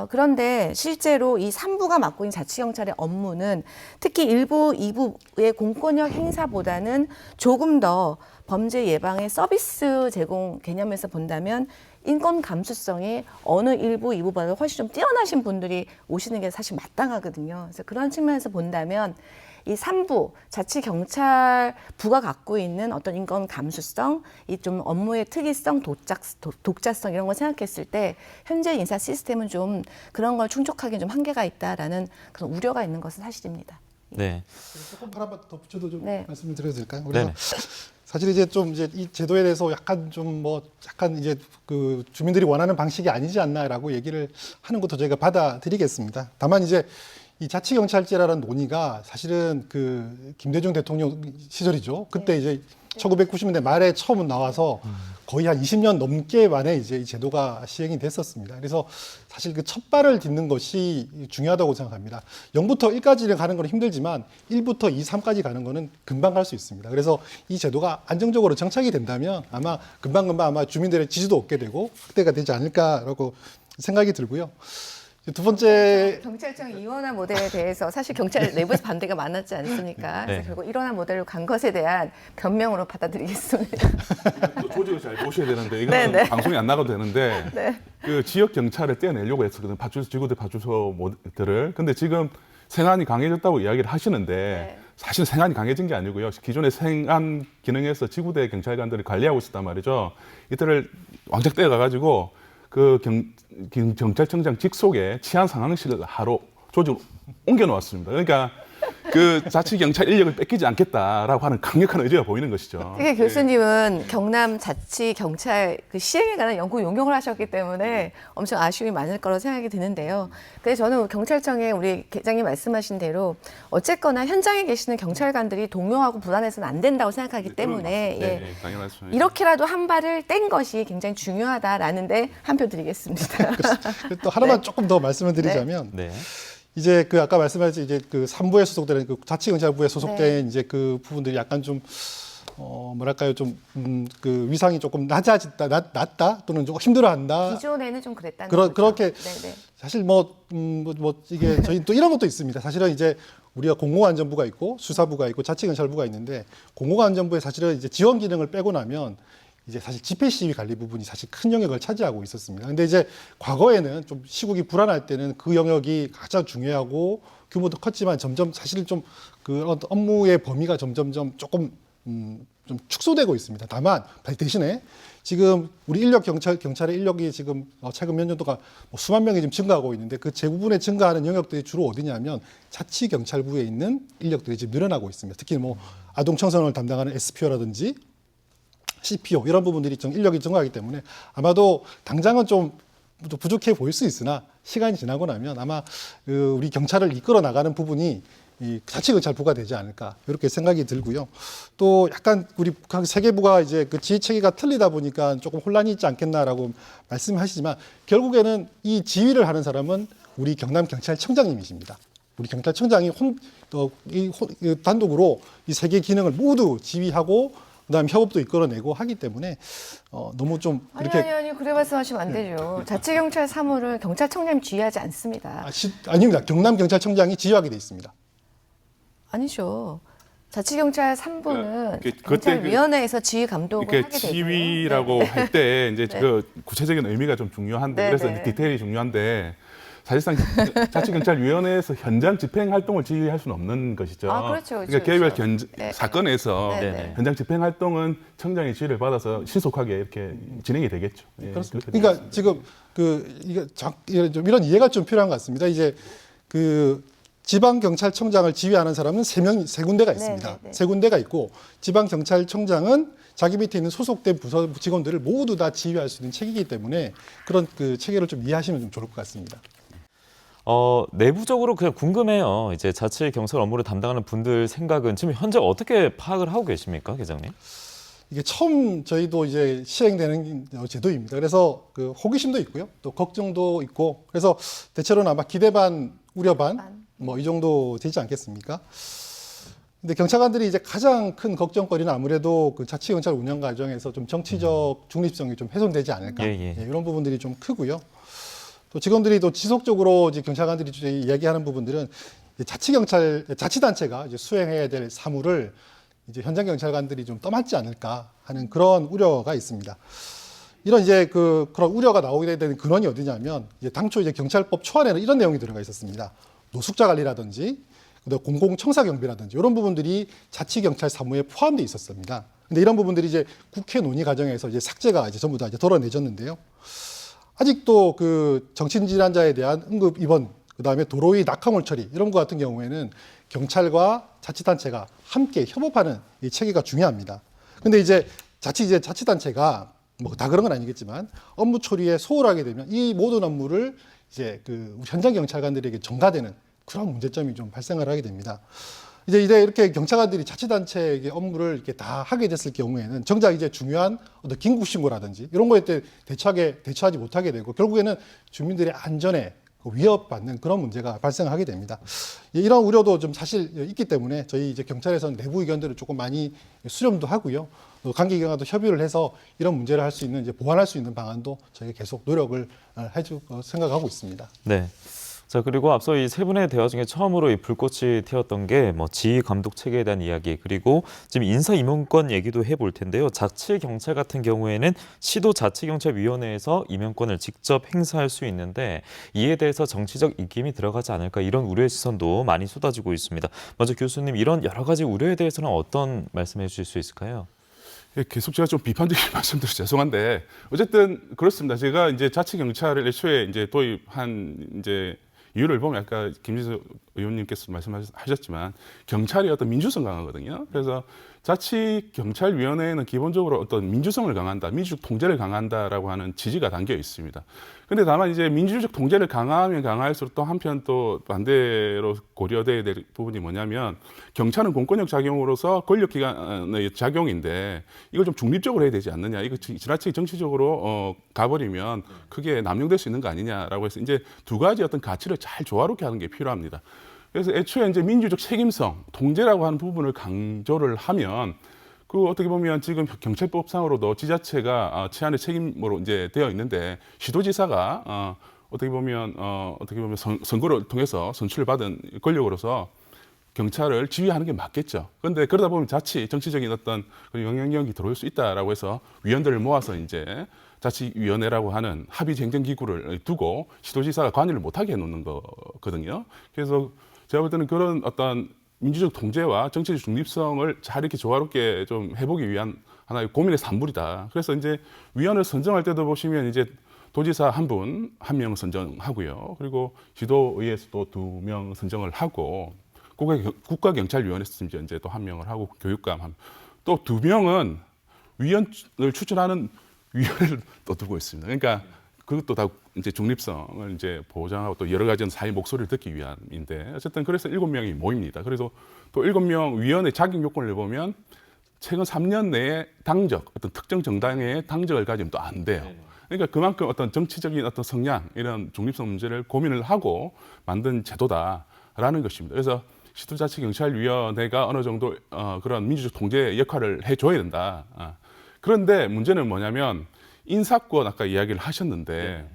그런데 실제로 이 3부가 맡고 있는 자치경찰의 업무는 특히 1부, 2부의 공권력 행사보다는 조금 더 범죄 예방의 서비스 제공 개념에서 본다면 인권 감수성이 어느 1부, 2부보다 훨씬 좀 뛰어나신 분들이 오시는 게 사실 마땅하거든요. 그래서 그런 측면에서 본다면 이 3부 자치경찰부가 갖고 있는 어떤 인권 감수성, 이 좀 업무의 특이성, 독자성 이런 걸 생각했을 때 현재 인사 시스템은 좀 그런 걸 충족하기엔 좀 한계가 있다라는 그런 우려가 있는 것은 사실입니다. 네. 조금 하나만 더 붙여도 좀 네. 말씀을 드려도 될까요? 네네. 사실 이제 이 제도에 대해서 약간 이제 그 주민들이 원하는 방식이 아니지 않나라고 얘기를 하는 것도 저희가 받아들이겠습니다. 다만 이제 이 자치경찰제라는 논의가 사실은 그 김대중 대통령 시절이죠. 그때 이제 1990년대 말에 처음 나와서 거의 한 20년 넘게 만에 이제 이 제도가 시행이 됐었습니다. 그래서 사실 그 첫 발을 딛는 것이 중요하다고 생각합니다. 0부터 1까지는 가는 건 힘들지만 1부터 2, 3까지 가는 거는 금방 갈 수 있습니다. 그래서 이 제도가 안정적으로 정착이 된다면 아마 금방 아마 주민들의 지지도 얻게 되고 확대가 되지 않을까라고 생각이 들고요. 두 번째 경찰청 이원화 모델에 대해서 사실 경찰 내부에서 반대가 많았지 않습니까? 그래서 네. 결국 이원화 모델로 간 것에 대한 변명으로 받아들이겠습니다. 조직을 잘 보셔야 되는데 네, 이건 네. 방송이 안 나가도 되는데 네. 그 지역 경찰을 떼어내려고 했었거든. 지구대 파출소들을. 근데 지금 생안이 강해졌다고 이야기를 하시는데 네. 사실 생안이 강해진 게 아니고요. 기존의 생안 기능에서 지구대 경찰관들이 관리하고 있었단 말이죠. 이들을 왕창 떼어가가지고 그 경찰청장 직속에 치안 상황실 하러 조직을 옮겨 놓았습니다. 그러니까 그 자치 경찰 인력을 뺏기지 않겠다라고 하는 강력한 의지가 보이는 것이죠. 특히 교수님은 경남 자치 경찰 그 시행에 관한 연구 용역을 하셨기 때문에 엄청 아쉬움이 많을 거라고 생각이 드는데요. 그래서 저는 경찰청에 우리 계장님 말씀하신 대로 어쨌거나 현장에 계시는 경찰관들이 동요하고 불안해서는 안 된다고 생각하기 때문에 예. 네, 당연하죠. 이렇게라도 한 발을 뗀 것이 굉장히 중요하다라는데 한 표 드리겠습니다. 또 하나만 조금 더 말씀을 드리자면 네. 이제 그 아까 말씀하신 이제 그 3부에 소속되는 그 자치경찰부에 소속된 이제 그 부분들이 약간 좀 뭐랄까요 좀 그 위상이 조금 낮다 또는 조금 힘들어한다. 기존에는 좀 그랬다는 거죠. 그렇게 네네. 사실 뭐 이게 저희 또 이런 것도 있습니다. 사실은 이제 우리가 공공안전부가 있고 수사부가 있고 자치경찰부가 있는데 공공안전부에 사실은 이제 지원 기능을 빼고 나면 이제 사실 집회 시위 관리 부분이 사실 큰 영역을 차지하고 있었습니다. 근데 이제 과거에는 좀 시국이 불안할 때는 그 영역이 가장 중요하고 규모도 컸지만 점점 사실은 좀 그런 업무의 범위가 점점점 조금 좀 축소되고 있습니다. 다만 대신에 지금 우리 경찰의 인력이 지금 최근 몇 년도가 뭐 수만 명이 지금 증가하고 있는데 그 대부분의 증가하는 영역들이 주로 어디냐면 자치경찰부에 있는 인력들이 지금 늘어나고 있습니다. 특히 뭐 아동 청소년을 담당하는 SPO라든지 CPO 이런 부분들이 좀 인력이 증가하기 때문에 아마도 당장은 좀 부족해 보일 수 있으나 시간이 지나고 나면 아마 우리 경찰을 이끌어 나가는 부분이 이 자치경찰부가 되지 않을까 이렇게 생각이 들고요. 또 약간 우리 각 세계부가 이제 그 지휘 체계가 틀리다 보니까 조금 혼란이 있지 않겠나라고 말씀하시지만 결국에는 이 지휘를 하는 사람은 우리 경남경찰청장님이십니다. 우리 경찰청장이 단독으로 이 세 개 기능을 모두 지휘하고 그다음에 협업도 이끌어내고 하기 때문에 너무 좀 이렇게 아니 그래 말씀하시면 안 되죠. 자치경찰 사무를 경찰청장이 지휘하지 않습니다. 아닙니다. 경남경찰청장이 지휘하게 돼 있습니다. 아니죠. 자치경찰 3부는 그때 경찰위원회에서 지휘 감독을 이렇게 하게 되고요. 지휘라고 네. 할 때 이제 네. 그 구체적인 의미가 좀 중요한데 네, 그래서 네. 디테일이 중요한데 사실상 자치경찰위원회에서 현장 집행 활동을 지휘할 수는 없는 것이죠. 아, 그렇죠, 그렇죠, 그러니까 개별 그렇죠. 네. 사건에서 네, 네. 현장 집행 활동은 청장의 지휘를 받아서 신속하게 이렇게 진행이 되겠죠. 예, 그렇습니다. 그렇게 그러니까 지금 좀 이런 이해가 좀 필요한 것 같습니다. 이제 그 지방경찰청장을 지휘하는 사람은 세 군데가 있습니다. 네, 네, 네. 세 군데가 있고 지방경찰청장은 자기 밑에 있는 소속된 부서 직원들을 모두 다 지휘할 수 있는 체계이기 때문에 그런 그 체계를 좀 이해하시면 좀 좋을 것 같습니다. 내부적으로 그냥 궁금해요. 이제 자치 경찰 업무를 담당하는 분들 생각은 지금 현재 어떻게 파악을 하고 계십니까, 계장님? 이게 처음 저희도 이제 시행되는 제도입니다. 그래서 그 호기심도 있고요, 또 걱정도 있고, 그래서 대체로는 아마 기대 반, 우려 반, 뭐 이 정도 되지 않겠습니까? 근데 경찰관들이 이제 가장 큰 걱정거리는 아무래도 그 자치경찰 운영 과정에서 좀 정치적 중립성이 좀 훼손되지 않을까, 예. 이런 부분들이 좀 크고요. 또 직원들이 또 지속적으로 이제 경찰관들이 이야기하는 부분들은 자치단체가 이제 수행해야 될 사무를 이제 현장 경찰관들이 좀 떠맡지 않을까 하는 그런 우려가 있습니다. 이런 이제 그런 우려가 나오게 되는 근원이 어디냐면 이제 당초 이제 경찰법 초안에는 이런 내용이 들어가 있었습니다. 노숙자 관리라든지 공공청사 경비라든지 이런 부분들이 자치경찰 사무에 포함되어 있었습니다. 근데 이런 부분들이 이제 국회 논의 과정에서 이제 삭제가 이제 전부 다 이제 덜어내졌는데요. 아직도 그 정신질환자에 대한 응급 입원, 그다음에 도로의 낙하물 처리 이런 것 같은 경우에는 경찰과 자치단체가 함께 협업하는 이 체계가 중요합니다. 근데 이제 자치단체가 뭐 다 그런 건 아니겠지만 업무 처리에 소홀하게 되면 이 모든 업무를 이제 그 현장 경찰관들에게 전가되는 그런 문제점이 좀 발생을 하게 됩니다. 이제 이렇게 경찰관들이 자치단체의 업무를 이렇게 다 하게 됐을 경우에는 정작 이제 중요한 어떤 긴급 신고라든지 이런 거에 대처하지 못하게 되고 결국에는 주민들의 안전에 위협받는 그런 문제가 발생하게 됩니다. 이런 우려도 좀 사실 있기 때문에 저희 이제 경찰에서는 내부 의견들을 조금 많이 수렴도 하고요. 또 관계기관과도 협의를 해서 이런 문제를 할 수 있는 이제 보완할 수 있는 방안도 저희가 계속 노력을 생각하고 있습니다. 네. 자, 그리고 앞서 이 세 분의 대화 중에 처음으로 이 불꽃이 튀었던 게 뭐 지휘 감독 체계에 대한 이야기, 그리고 지금 인사 임용권 얘기도 해볼 텐데요. 자치 경찰 같은 경우에는 시도 자치경찰위원회에서 임용권을 직접 행사할 수 있는데 이에 대해서 정치적 입김이 들어가지 않을까 이런 우려의 시선도 많이 쏟아지고 있습니다. 먼저 교수님, 이런 여러 가지 우려에 대해서는 어떤 말씀해 주실 수 있을까요? 계속 제가 좀 비판적인 말씀드려서 죄송한데 어쨌든 그렇습니다. 제가 이제 자치 경찰을 애초에 이제 도입한 이제 이유를 보면 아까 김진수 의원님께서 말씀하셨지만 경찰이 어떤 민주성 강하거든요. 그래서 자치경찰위원회에는 기본적으로 어떤 민주성을 강한다, 민주적 통제를 강한다라고 하는 지지가 담겨 있습니다. 근데 다만 이제 민주적 통제를 강화하면 강화할수록 또 한편 또 반대로 고려돼야 될 부분이 뭐냐면 경찰은 공권력 작용으로서 권력기관의 작용인데 이걸 좀 중립적으로 해야 되지 않느냐. 이거 지나치게 정치적으로 가버리면 크게 남용될 수 있는 거 아니냐라고 해서 이제 두 가지 어떤 가치를 잘 조화롭게 하는 게 필요합니다. 그래서 애초에 이제 민주적 책임성, 통제라고 하는 부분을 강조를 하면 그 어떻게 보면 지금 경찰법상으로도 지자체가 치안의 책임으로 이제 되어 있는데 시도지사가 어떻게 보면 선거를 통해서 선출받은 권력으로서 경찰을 지휘하는 게 맞겠죠. 그런데 그러다 보면 자칫 정치적인 어떤 영향력이 들어올 수 있다라고 해서 위원들을 모아서 이제 자치위원회라고 하는 합의 행정기구를 두고 시도지사가 관여를 못하게 해놓는 거거든요. 그래서 제가 볼 때는 그런 어떤 민주적 통제와 정치적 중립성을 잘 이렇게 조화롭게 좀 해보기 위한 하나의 고민의 산물이다. 그래서 이제 위원을 선정할 때도 보시면 이제 도지사 한 명 선정하고요. 그리고 지도의회에서도 2명 선정을 하고 국가경찰위원회에서 심지어 이제 또 1명을 하고 교육감 또 2명은 위원을 추천하는 위원회를 또 두고 있습니다. 그러니까 그것도 다 이제 중립성을 이제 보장하고 또 여러 가지 사회 목소리를 듣기 위함인데 어쨌든 그래서 7명이 모입니다. 그래서 또 7명 위원회 자격 요건을 보면 최근 3년 내에 당적, 어떤 특정 정당의 당적을 가지면 또 안 돼요. 그러니까 그만큼 어떤 정치적인 어떤 성향, 이런 중립성 문제를 고민을 하고 만든 제도다라는 것입니다. 그래서 시도자치경찰위원회가 어느 정도 그런 민주적 통제 역할을 해줘야 된다. 그런데 문제는 뭐냐면 인사권 아까 이야기를 하셨는데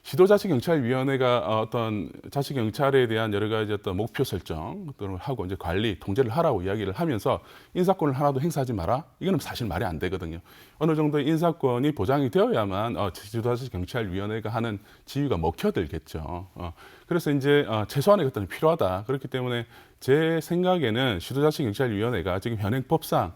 시도자치경찰위원회가 어떤 자치경찰에 대한 여러 가지 어떤 목표 설정을 하고 이제 관리, 통제를 하라고 이야기를 하면서 인사권을 하나도 행사하지 마라? 이거는 사실 말이 안 되거든요. 어느 정도 인사권이 보장이 되어야만 시도자치경찰위원회가 하는 지휘가 먹혀들겠죠. 그래서 이제 최소한의 것들은 필요하다. 그렇기 때문에 제 생각에는 시도자치경찰위원회가 지금 현행 법상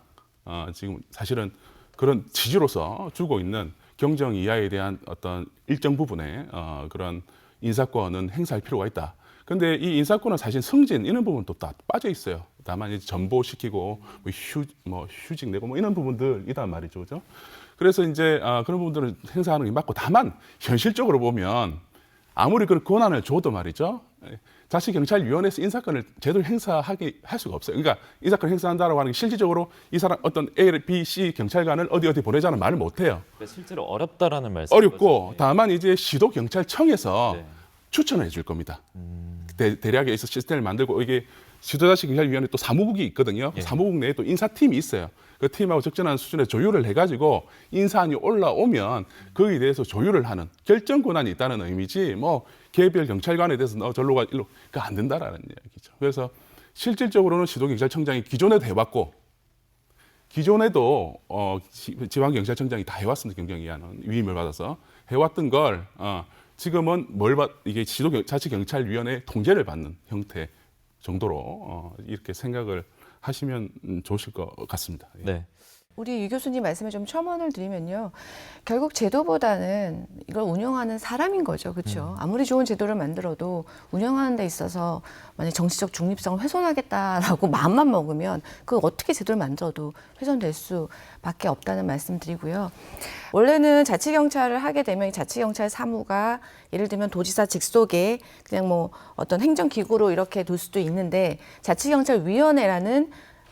지금 사실은 그런 지지로서 주고 있는 경정 이하에 대한 어떤 일정 부분의 그런 인사권은 행사할 필요가 있다. 그런데 이 인사권은 사실 승진 이런 부분도 다 빠져 있어요. 다만 이제 전보시키고 휴직 내고 뭐 이런 부분들이단 말이죠, 그죠? 그래서 이제 그런 부분들을 행사하는 게 맞고 다만 현실적으로 보면 아무리 그런 권한을 줘도 말이죠. 자치경찰위원회에서 인사권을 제대로 행사하게 할 수가 없어요. 그러니까 인사권 행사한다라고 하는 게 실질적으로 이 사람 어떤 A, B, C 경찰관을 어디 보내자는 말을 못 해요. 실제로 어렵다라는 말씀. 어렵고 다만 이제 시도경찰청에서 추천을 해줄 겁니다. 대략의 시스템을 만들고 이게 시도자치경찰위원회 또 사무국이 있거든요. 사무국 내에 또 인사팀이 있어요. 그 팀하고 적절한 수준의 조율을 해가지고 인사안이 올라오면 거기에 대해서 조율을 하는 결정 권한이 있다는 의미지 뭐 개별 경찰관에 대해서 너 절로 가 일로 그 안 된다라는 이야기죠. 그래서 실질적으로는 시도경찰청장이 기존에도 해왔고 기존에도 지방경찰청장이 다 해왔습니다. 경정위원회는 위임을 받아서 해왔던 걸 지금은 이게 자치경찰위원회 통제를 받는 형태 정도로 이렇게 생각을 하시면 좋으실 것 같습니다. 네. 우리 유 교수님 말씀에 좀 첨언을 드리면요. 결국 제도보다는 이걸 운영하는 사람인 거죠. 그렇죠? 아무리 좋은 제도를 만들어도 운영하는 데 있어서 만약 정치적 중립성을 훼손하겠다라고 마음만 먹으면 그 어떻게 제도를 만들어도 훼손될 수밖에 없다는 말씀 드리고요. 원래는 자치경찰을 하게 되면 이 자치경찰 사무가 예를 들면 도지사 직속에 그냥 뭐 어떤 행정기구로 이렇게 둘 수도 있는데 자치경찰위원회라는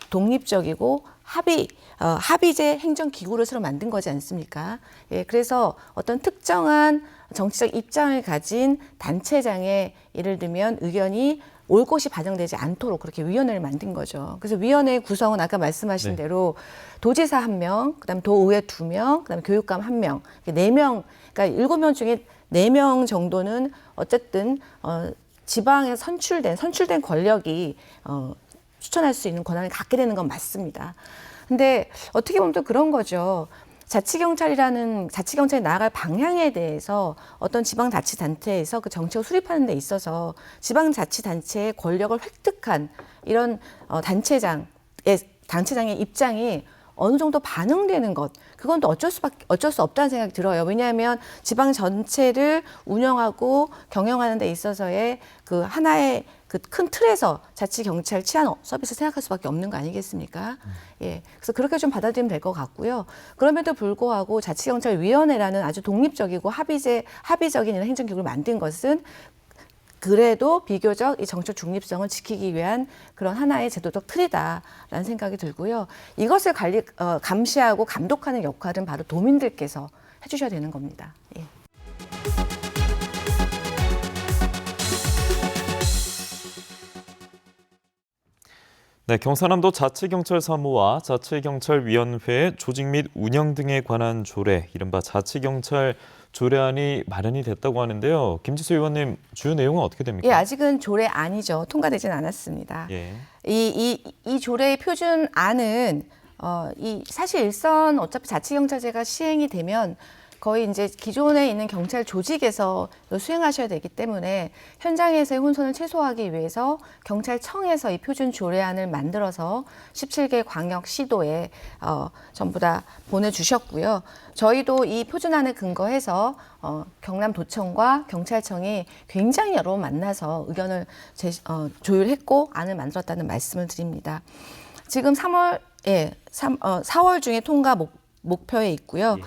독립적이고 합의제 행정기구를 새로 만든 거지 않습니까? 예, 그래서 어떤 특정한 정치적 입장을 가진 단체장의 예를 들면 의견이 올곧이 반영되지 않도록 그렇게 위원회를 만든 거죠. 그래서 위원회의 구성은 아까 말씀하신 대로 도지사 1명, 그다음에 도의회 2명, 그다음에 교육감 1명, 4명, 그러니까 7명 중에 4명 정도는 어쨌든 지방에 선출된 권력이 추천할 수 있는 권한을 갖게 되는 건 맞습니다. 근데 어떻게 보면 또 그런 거죠. 자치경찰이 나아갈 방향에 대해서 어떤 지방자치단체에서 그 정책을 수립하는 데 있어서 지방자치단체의 권력을 획득한 이런 단체장의 입장이 어느 정도 반영되는 것, 그건 또 어쩔 수 없다는 생각이 들어요. 왜냐하면 지방 전체를 운영하고 경영하는 데 있어서의 그 하나의 그 큰 틀에서 자치경찰 치안 서비스 생각할 수밖에 없는 거 아니겠습니까? 예, 그래서 그렇게 좀 받아들이면 될 것 같고요. 그럼에도 불구하고 자치경찰위원회라는 아주 독립적이고 합의적인 이런 행정기구를 만든 것은 그래도 비교적 이 정책 중립성을 지키기 위한 그런 하나의 제도적 틀이다라는 생각이 들고요. 이것을 감시하고 감독하는 역할은 바로 도민들께서 해주셔야 되는 겁니다. 예. 네, 경상남도 자치경찰사무와 자치경찰위원회의 조직 및 운영 등에 관한 조례, 이른바 자치경찰 조례안이 마련이 됐다고 하는데요. 김지수 의원님, 주요 내용은 어떻게 됩니까? 예, 아직은 조례안이죠. 통과되진 않았습니다. 예. 이 조례의 표준안은 사실 일선 어차피 자치경찰제가 시행이 되면 거의 이제 기존에 있는 경찰 조직에서 수행하셔야 되기 때문에 현장에서의 혼선을 최소화하기 위해서 경찰청에서 이 표준 조례안을 만들어서 17개 광역 시도에 전부 다 보내주셨고요. 저희도 이 표준안을 근거해서 경남도청과 경찰청이 굉장히 여러 번 만나서 의견을 조율했고 안을 만들었다는 말씀을 드립니다. 지금 4월 중에 통과 목표에 있고요.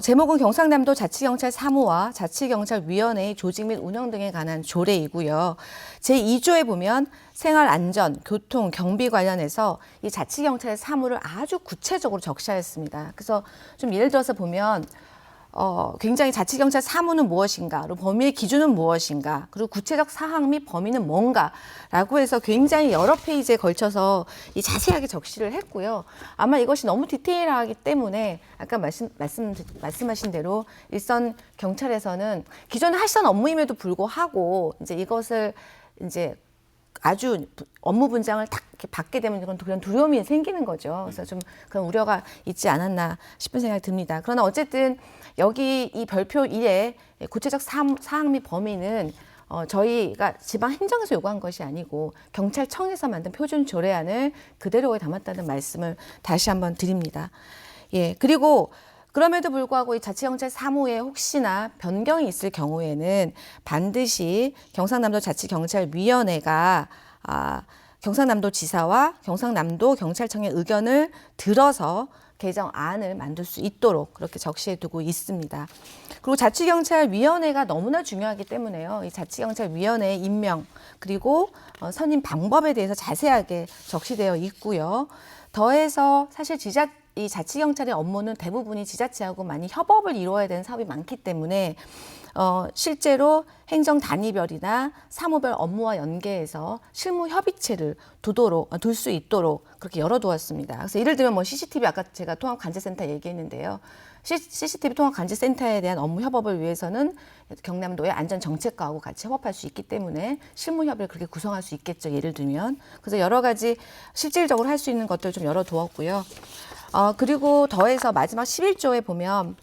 제목은 경상남도 자치경찰 사무와 자치경찰위원회의 조직 및 운영 등에 관한 조례이고요. 제2조에 보면 생활안전, 교통, 경비 관련해서 이 자치경찰의 사무를 아주 구체적으로 적시하였습니다. 그래서 좀 예를 들어서 보면 굉장히 자치경찰 사무는 무엇인가, 그리고 범위의 기준은 무엇인가, 그리고 구체적 사항 및 범위는 뭔가라고 해서 굉장히 여러 페이지에 걸쳐서 이 자세하게 적시를 했고요. 아마 이것이 너무 디테일하기 때문에 아까 말씀하신 대로 일선 경찰에서는 기존에 하시던 업무임에도 불구하고 이제 이것을 이제 아주 업무 분장을 딱 이렇게 받게 되면 그런 두려움이 생기는 거죠. 그래서 좀 그런 우려가 있지 않았나 싶은 생각이 듭니다. 그러나 어쨌든 여기 이 별표 1의 구체적 사항 및 범위는 저희가 지방 행정에서 요구한 것이 아니고 경찰청에서 만든 표준 조례안을 그대로에 담았다는 말씀을 다시 한번 드립니다. 예, 그리고 그럼에도 불구하고 이 자치경찰 사무에 혹시나 변경이 있을 경우에는 반드시 경상남도 자치경찰위원회가 경상남도 지사와 경상남도 경찰청의 의견을 들어서 개정안을 만들 수 있도록 그렇게 적시해 두고 있습니다. 그리고 자치경찰위원회가 너무나 중요하기 때문에요. 이 자치경찰위원회의 임명 그리고 선임 방법에 대해서 자세하게 적시되어 있고요. 더해서 사실 이 자치경찰의 업무는 대부분이 지자체하고 많이 협업을 이루어야 되는 사업이 많기 때문에 실제로 행정 단위별이나 사무별 업무와 연계해서 실무 협의체를 둘 수 있도록 그렇게 열어두었습니다. 그래서 예를 들면 CCTV 아까 제가 통합관제센터 얘기했는데요. CCTV 통합관제센터에 대한 업무 협업을 위해서는 경남도의 안전정책과하고 같이 협업할 수 있기 때문에 실무 협의를 그렇게 구성할 수 있겠죠. 예를 들면. 그래서 여러 가지 실질적으로 할 수 있는 것들을 좀 열어두었고요. 그리고 더해서 마지막 11조에 보면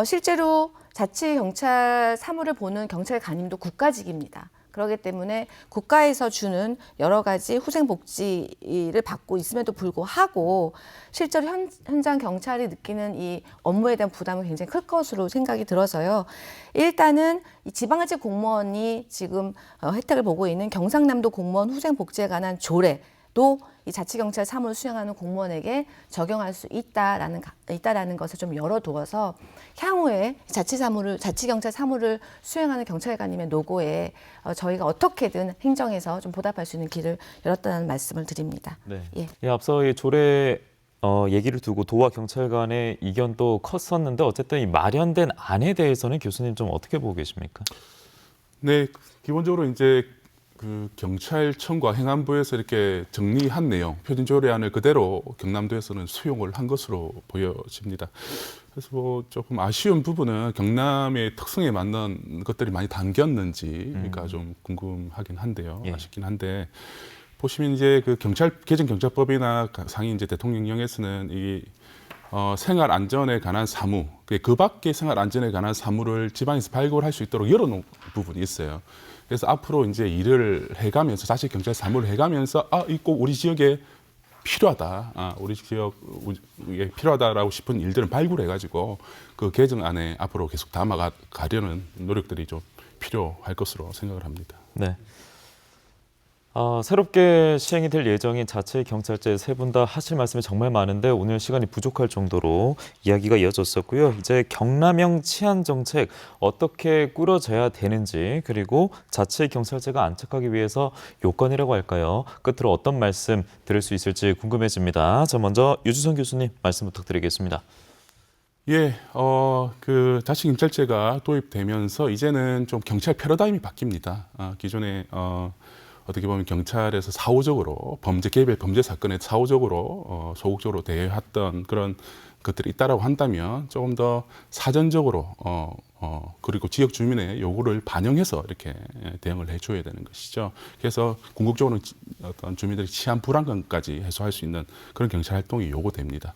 실제로 자치경찰 사무를 보는 경찰 관임도 국가직입니다. 그렇기 때문에 국가에서 주는 여러 가지 후생복지를 받고 있음에도 불구하고 실제로 현장 경찰이 느끼는 이 업무에 대한 부담은 굉장히 클 것으로 생각이 들어서요. 일단은 이 지방자치 공무원이 지금 혜택을 보고 있는 경상남도 공무원 후생복지에 관한 조례도 이 자치경찰 사무를 수행하는 공무원에게 적용할 수 있다라는 것을 좀 열어두어서 향후에 자치경찰 사무를 수행하는 경찰관님의 노고에 저희가 어떻게든 행정에서 좀 보답할 수 있는 길을 열었다는 말씀을 드립니다. 네. 예. 예, 앞서 이 조례 얘기를 두고 도와 경찰 간의 이견도 컸었는데 어쨌든 이 마련된 안에 대해서는 교수님 좀 어떻게 보고 계십니까? 네, 기본적으로 이제 그 경찰청과 행안부에서 이렇게 정리한 내용, 표준 조례안을 그대로 경남도에서는 수용을 한 것으로 보여집니다. 그래서 뭐 조금 아쉬운 부분은 경남의 특성에 맞는 것들이 많이 담겼는지가 좀 궁금하긴 한데요. 예. 아쉽긴 한데 보시면 이제 그 개정 경찰법이나 상위 이제 대통령령에서는 이 생활 안전에 관한 사무, 그 밖에 생활 안전에 관한 사무를 지방에서 발굴할 수 있도록 열어놓은 부분이 있어요. 그래서 앞으로 이제 일을 해가면서 자치 경찰 사무를 해가면서 이 꼭 우리 지역에 필요하다. 우리 지역에 필요하다라고 싶은 일들은 발굴해가지고 그 개정안에 앞으로 계속 담아가려는 노력들이 좀 필요할 것으로 생각을 합니다. 네. 새롭게 시행이 될 예정인 자치경찰제 세 분 다 하실 말씀이 정말 많은데 오늘 시간이 부족할 정도로 이야기가 이어졌었고요. 이제 경남형 치안 정책 어떻게 꾸려져야 되는지 그리고 자치경찰제가 안착하기 위해서 요건이라고 할까요? 끝으로 어떤 말씀 들을 수 있을지 궁금해집니다. 자, 먼저 유주선 교수님 말씀 부탁드리겠습니다. 예, 그 자치경찰제가 도입되면서 이제는 좀 경찰 패러다임이 바뀝니다. 기존에 어떻게 보면 경찰에서 사후적으로 개별 범죄 사건에 사후적으로 소극적으로 대응했던 그런 것들이 있다라고 한다면 조금 더 사전적으로 그리고 지역 주민의 요구를 반영해서 이렇게 대응을 해줘야 되는 것이죠. 그래서 궁극적으로는 어떤 주민들의 치안 불안감까지 해소할 수 있는 그런 경찰 활동이 요구됩니다.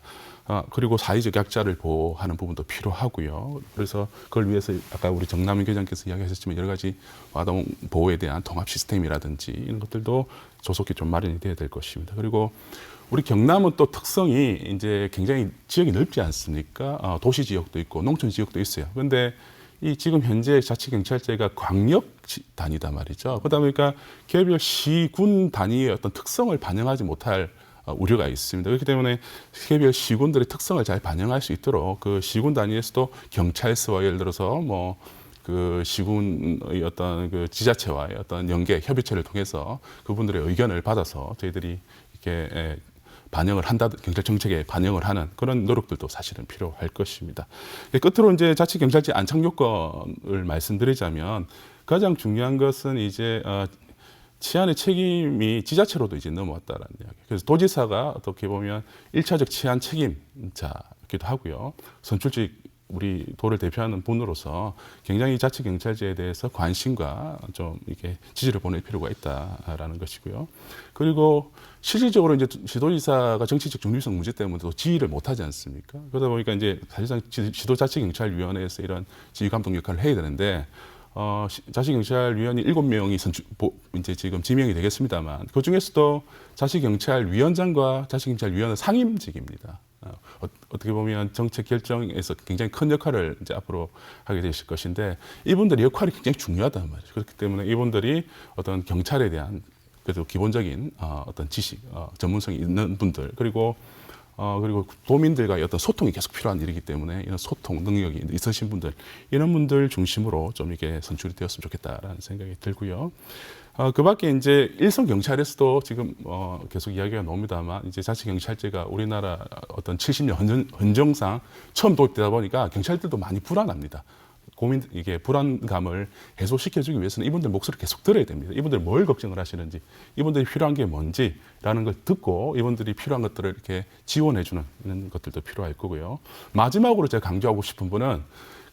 그리고 사회적 약자를 보호하는 부분도 필요하고요. 그래서 그걸 위해서 아까 우리 정남윤 교장께서 이야기하셨지만 여러 가지 아동 보호에 대한 통합 시스템이라든지 이런 것들도 조속히 좀 마련이 돼야 될 것입니다. 그리고 우리 경남은 또 특성이 이제 굉장히 지역이 넓지 않습니까? 도시 지역도 있고 농촌 지역도 있어요. 그런데 이 지금 현재 자치경찰제가 광역 단위다 말이죠. 그러다 보니까 개별 시군 단위의 어떤 특성을 반영하지 못할 우려가 있습니다. 그렇기 때문에 개별 시군들의 특성을 잘 반영할 수 있도록 그 시군 단위에서도 경찰서와 예를 들어서 뭐 그 시군의 어떤 그 지자체와의 어떤 연계 협의체를 통해서 그분들의 의견을 받아서 저희들이 이렇게 반영을 한다, 경찰 정책에 반영을 하는 그런 노력들도 사실은 필요할 것입니다. 끝으로 이제 자치경찰제 안착 요건을 말씀드리자면 가장 중요한 것은 이제 치안의 책임이 지자체로도 이제 넘어왔다라는 이야기. 그래서 도지사가 어떻게 보면 1차적 치안 책임자이기도 하고요. 선출직 우리 도를 대표하는 분으로서 굉장히 자치경찰제에 대해서 관심과 좀 이렇게 지지를 보낼 필요가 있다라는 것이고요. 그리고 실질적으로 이제 시도지사가 정치적 중립성 문제 때문에 또 지휘를 못하지 않습니까? 그러다 보니까 이제 사실상 시도자치경찰위원회에서 이런 지휘 감독 역할을 해야 되는데 자치경찰위원이 7명이 이제 지금 지명이 되겠습니다만 그 중에서도 자치경찰위원장과 자치경찰위원회 상임직입니다. 어떻게 보면 정책 결정에서 굉장히 큰 역할을 이제 앞으로 하게 되실 것인데 이분들의 역할이 굉장히 중요하단 말이죠. 그렇기 때문에 이분들이 어떤 경찰에 대한 그래도 기본적인 어떤 지식, 전문성이 있는 분들 그리고 도민들과의 어떤 소통이 계속 필요한 일이기 때문에 이런 소통 능력이 있으신 분들 이런 분들 중심으로 좀 이게 선출이 되었으면 좋겠다라는 생각이 들고요. 그 밖에 이제 일선 경찰에서도 지금 계속 이야기가 나옵니다만 이제 자치경찰제가 우리나라 어떤 70년 헌정상 처음 도입되다 보니까 경찰들도 많이 불안합니다. 이게 불안감을 해소시켜주기 위해서는 이분들 목소리를 계속 들어야 됩니다. 이분들 뭘 걱정을 하시는지, 이분들이 필요한 게 뭔지라는 걸 듣고 이분들이 필요한 것들을 이렇게 지원해주는 이런 것들도 필요할 거고요. 마지막으로 제가 강조하고 싶은 분은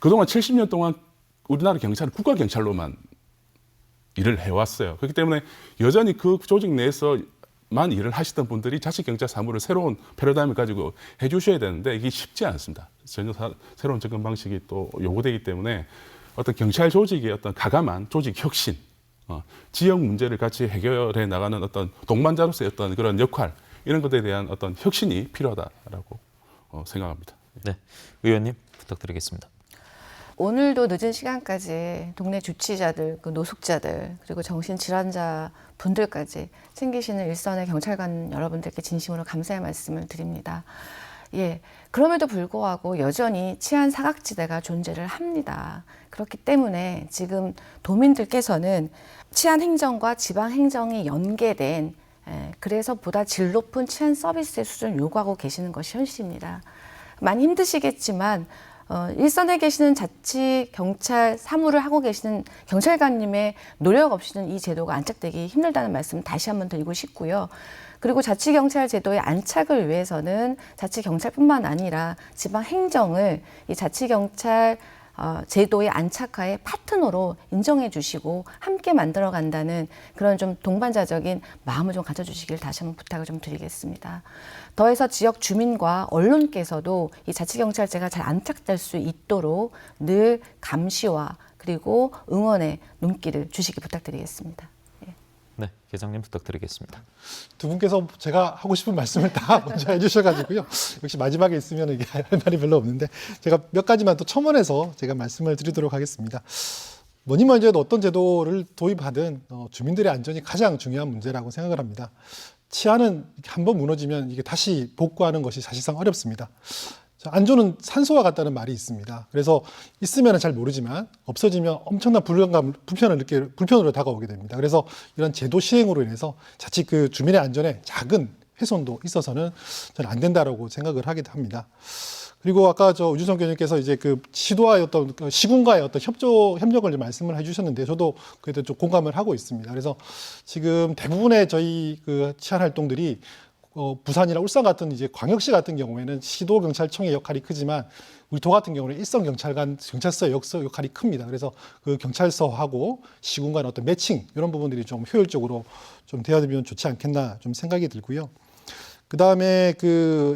그동안 70년 동안 우리나라 경찰은 국가경찰로만 일을 해왔어요. 그렇기 때문에 여전히 그 조직 내에서만 일을 하시던 분들이 자치경찰 사무를 새로운 패러다임을 가지고 해주셔야 되는데 이게 쉽지 않습니다. 전혀 새로운 접근 방식이 또 요구되기 때문에 어떤 경찰 조직의 어떤 가감한 조직 혁신, 지역 문제를 같이 해결해 나가는 어떤 동반자로서의 어떤 그런 역할 이런 것에 대한 어떤 혁신이 필요하다라고 생각합니다. 네, 의원님 부탁드리겠습니다. 오늘도 늦은 시간까지 동네 주치자들, 노숙자들, 그리고 정신질환자 분들까지 챙기시는 일선의 경찰관 여러분들께 진심으로 감사의 말씀을 드립니다. 예, 그럼에도 불구하고 여전히 치안 사각지대가 존재를 합니다. 그렇기 때문에 지금 도민들께서는 치안 행정과 지방 행정이 연계된 그래서 보다 질 높은 치안 서비스의 수준을 요구하고 계시는 것이 현실입니다. 많이 힘드시겠지만 일선에 계시는 자치 경찰 사무를 하고 계시는 경찰관님의 노력 없이는 이 제도가 안착되기 힘들다는 말씀 다시 한번 드리고 싶고요. 그리고 자치경찰 제도의 안착을 위해서는 자치경찰뿐만 아니라 지방행정을 이 자치경찰 제도의 안착하에 파트너로 인정해 주시고 함께 만들어 간다는 그런 좀 동반자적인 마음을 좀 가져주시길 다시 한번 부탁을 좀 드리겠습니다. 더해서 지역 주민과 언론께서도 이 자치경찰제가 잘 안착될 수 있도록 늘 감시와 그리고 응원의 눈길을 주시기 부탁드리겠습니다. 예. 네, 계장님 부탁드리겠습니다. 두 분께서 제가 하고 싶은 말씀을 다 먼저 해주셔가지고요. 역시 마지막에 있으면 이게 할 말이 별로 없는데 제가 몇 가지만 또 첨언해서 제가 말씀을 드리도록 하겠습니다. 뭐니 뭐니 해도 어떤 제도를 도입하든 주민들의 안전이 가장 중요한 문제라고 생각을 합니다. 치안은 한번 무너지면 이게 다시 복구하는 것이 사실상 어렵습니다. 안전은 산소와 같다는 말이 있습니다. 그래서 있으면 잘 모르지만 없어지면 엄청난 불편으로 다가오게 됩니다. 그래서 이런 제도 시행으로 인해서 자칫 그 주민의 안전에 작은 훼손도 있어서는 저는 안 된다라고 생각을 하기도 합니다. 그리고 아까 우주성 교수님께서 이제 그 시도와의 어떤 시군과의 어떤 협력을 말씀을 해주셨는데 저도 그에 대해 좀 공감을 하고 있습니다. 그래서 지금 대부분의 저희 그 치안 활동들이 부산이나 울산 같은 이제 광역시 같은 경우에는 시도 경찰청의 역할이 크지만 우리 도 같은 경우는 일선 경찰서의 역할이 큽니다. 그래서 그 경찰서하고 시군 간의 어떤 매칭 이런 부분들이 좀 효율적으로 좀 되어지면 좋지 않겠나 좀 생각이 들고요. 그 다음에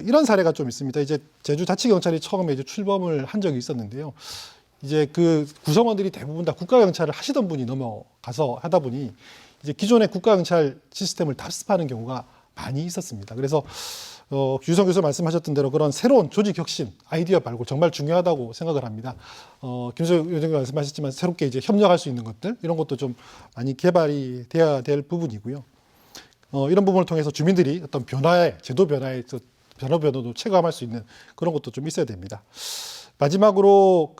이런 사례가 좀 있습니다. 이제 제주자치경찰이 처음에 이제 출범을 한 적이 있었는데요. 이제 그 구성원들이 대부분 다 국가경찰을 하시던 분이 넘어가서 하다 보니 이제 기존의 국가경찰 시스템을 답습하는 경우가 많이 있었습니다. 그래서 유성 교수 말씀하셨던 대로 그런 새로운 조직 혁신, 아이디어 발굴 정말 중요하다고 생각을 합니다. 김소영 의원님 말씀하셨지만 새롭게 이제 협력할 수 있는 것들 이런 것도 좀 많이 개발이 돼야 될 부분이고요. 이런 부분을 통해서 주민들이 어떤 제도 변화의 변화도 체감할 수 있는 그런 것도 좀 있어야 됩니다. 마지막으로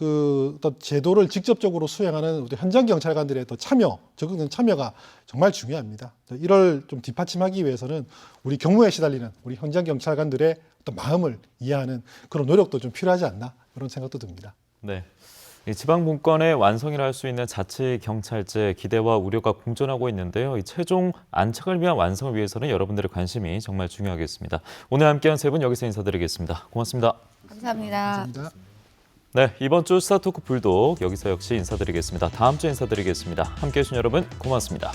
어떤 제도를 직접적으로 수행하는 현장 경찰관들의 또 적극적인 참여가 정말 중요합니다. 이를 좀 뒷받침하기 위해서는 우리 경무에 시달리는 우리 현장 경찰관들의 어떤 마음을 이해하는 그런 노력도 좀 필요하지 않나 그런 생각도 듭니다. 네. 이 지방 분권의 완성이라 할 수 있는 자치경찰제 기대와 우려가 공존하고 있는데요. 이 최종 안착을 위한 완성을 위해서는 여러분들의 관심이 정말 중요하겠습니다. 오늘 함께한 세 분 여기서 인사드리겠습니다. 고맙습니다. 감사합니다. 감사합니다. 네, 이번 주 시사토크 불독 여기서 역시 인사드리겠습니다. 다음 주에 인사드리겠습니다. 함께해 주신 여러분 고맙습니다.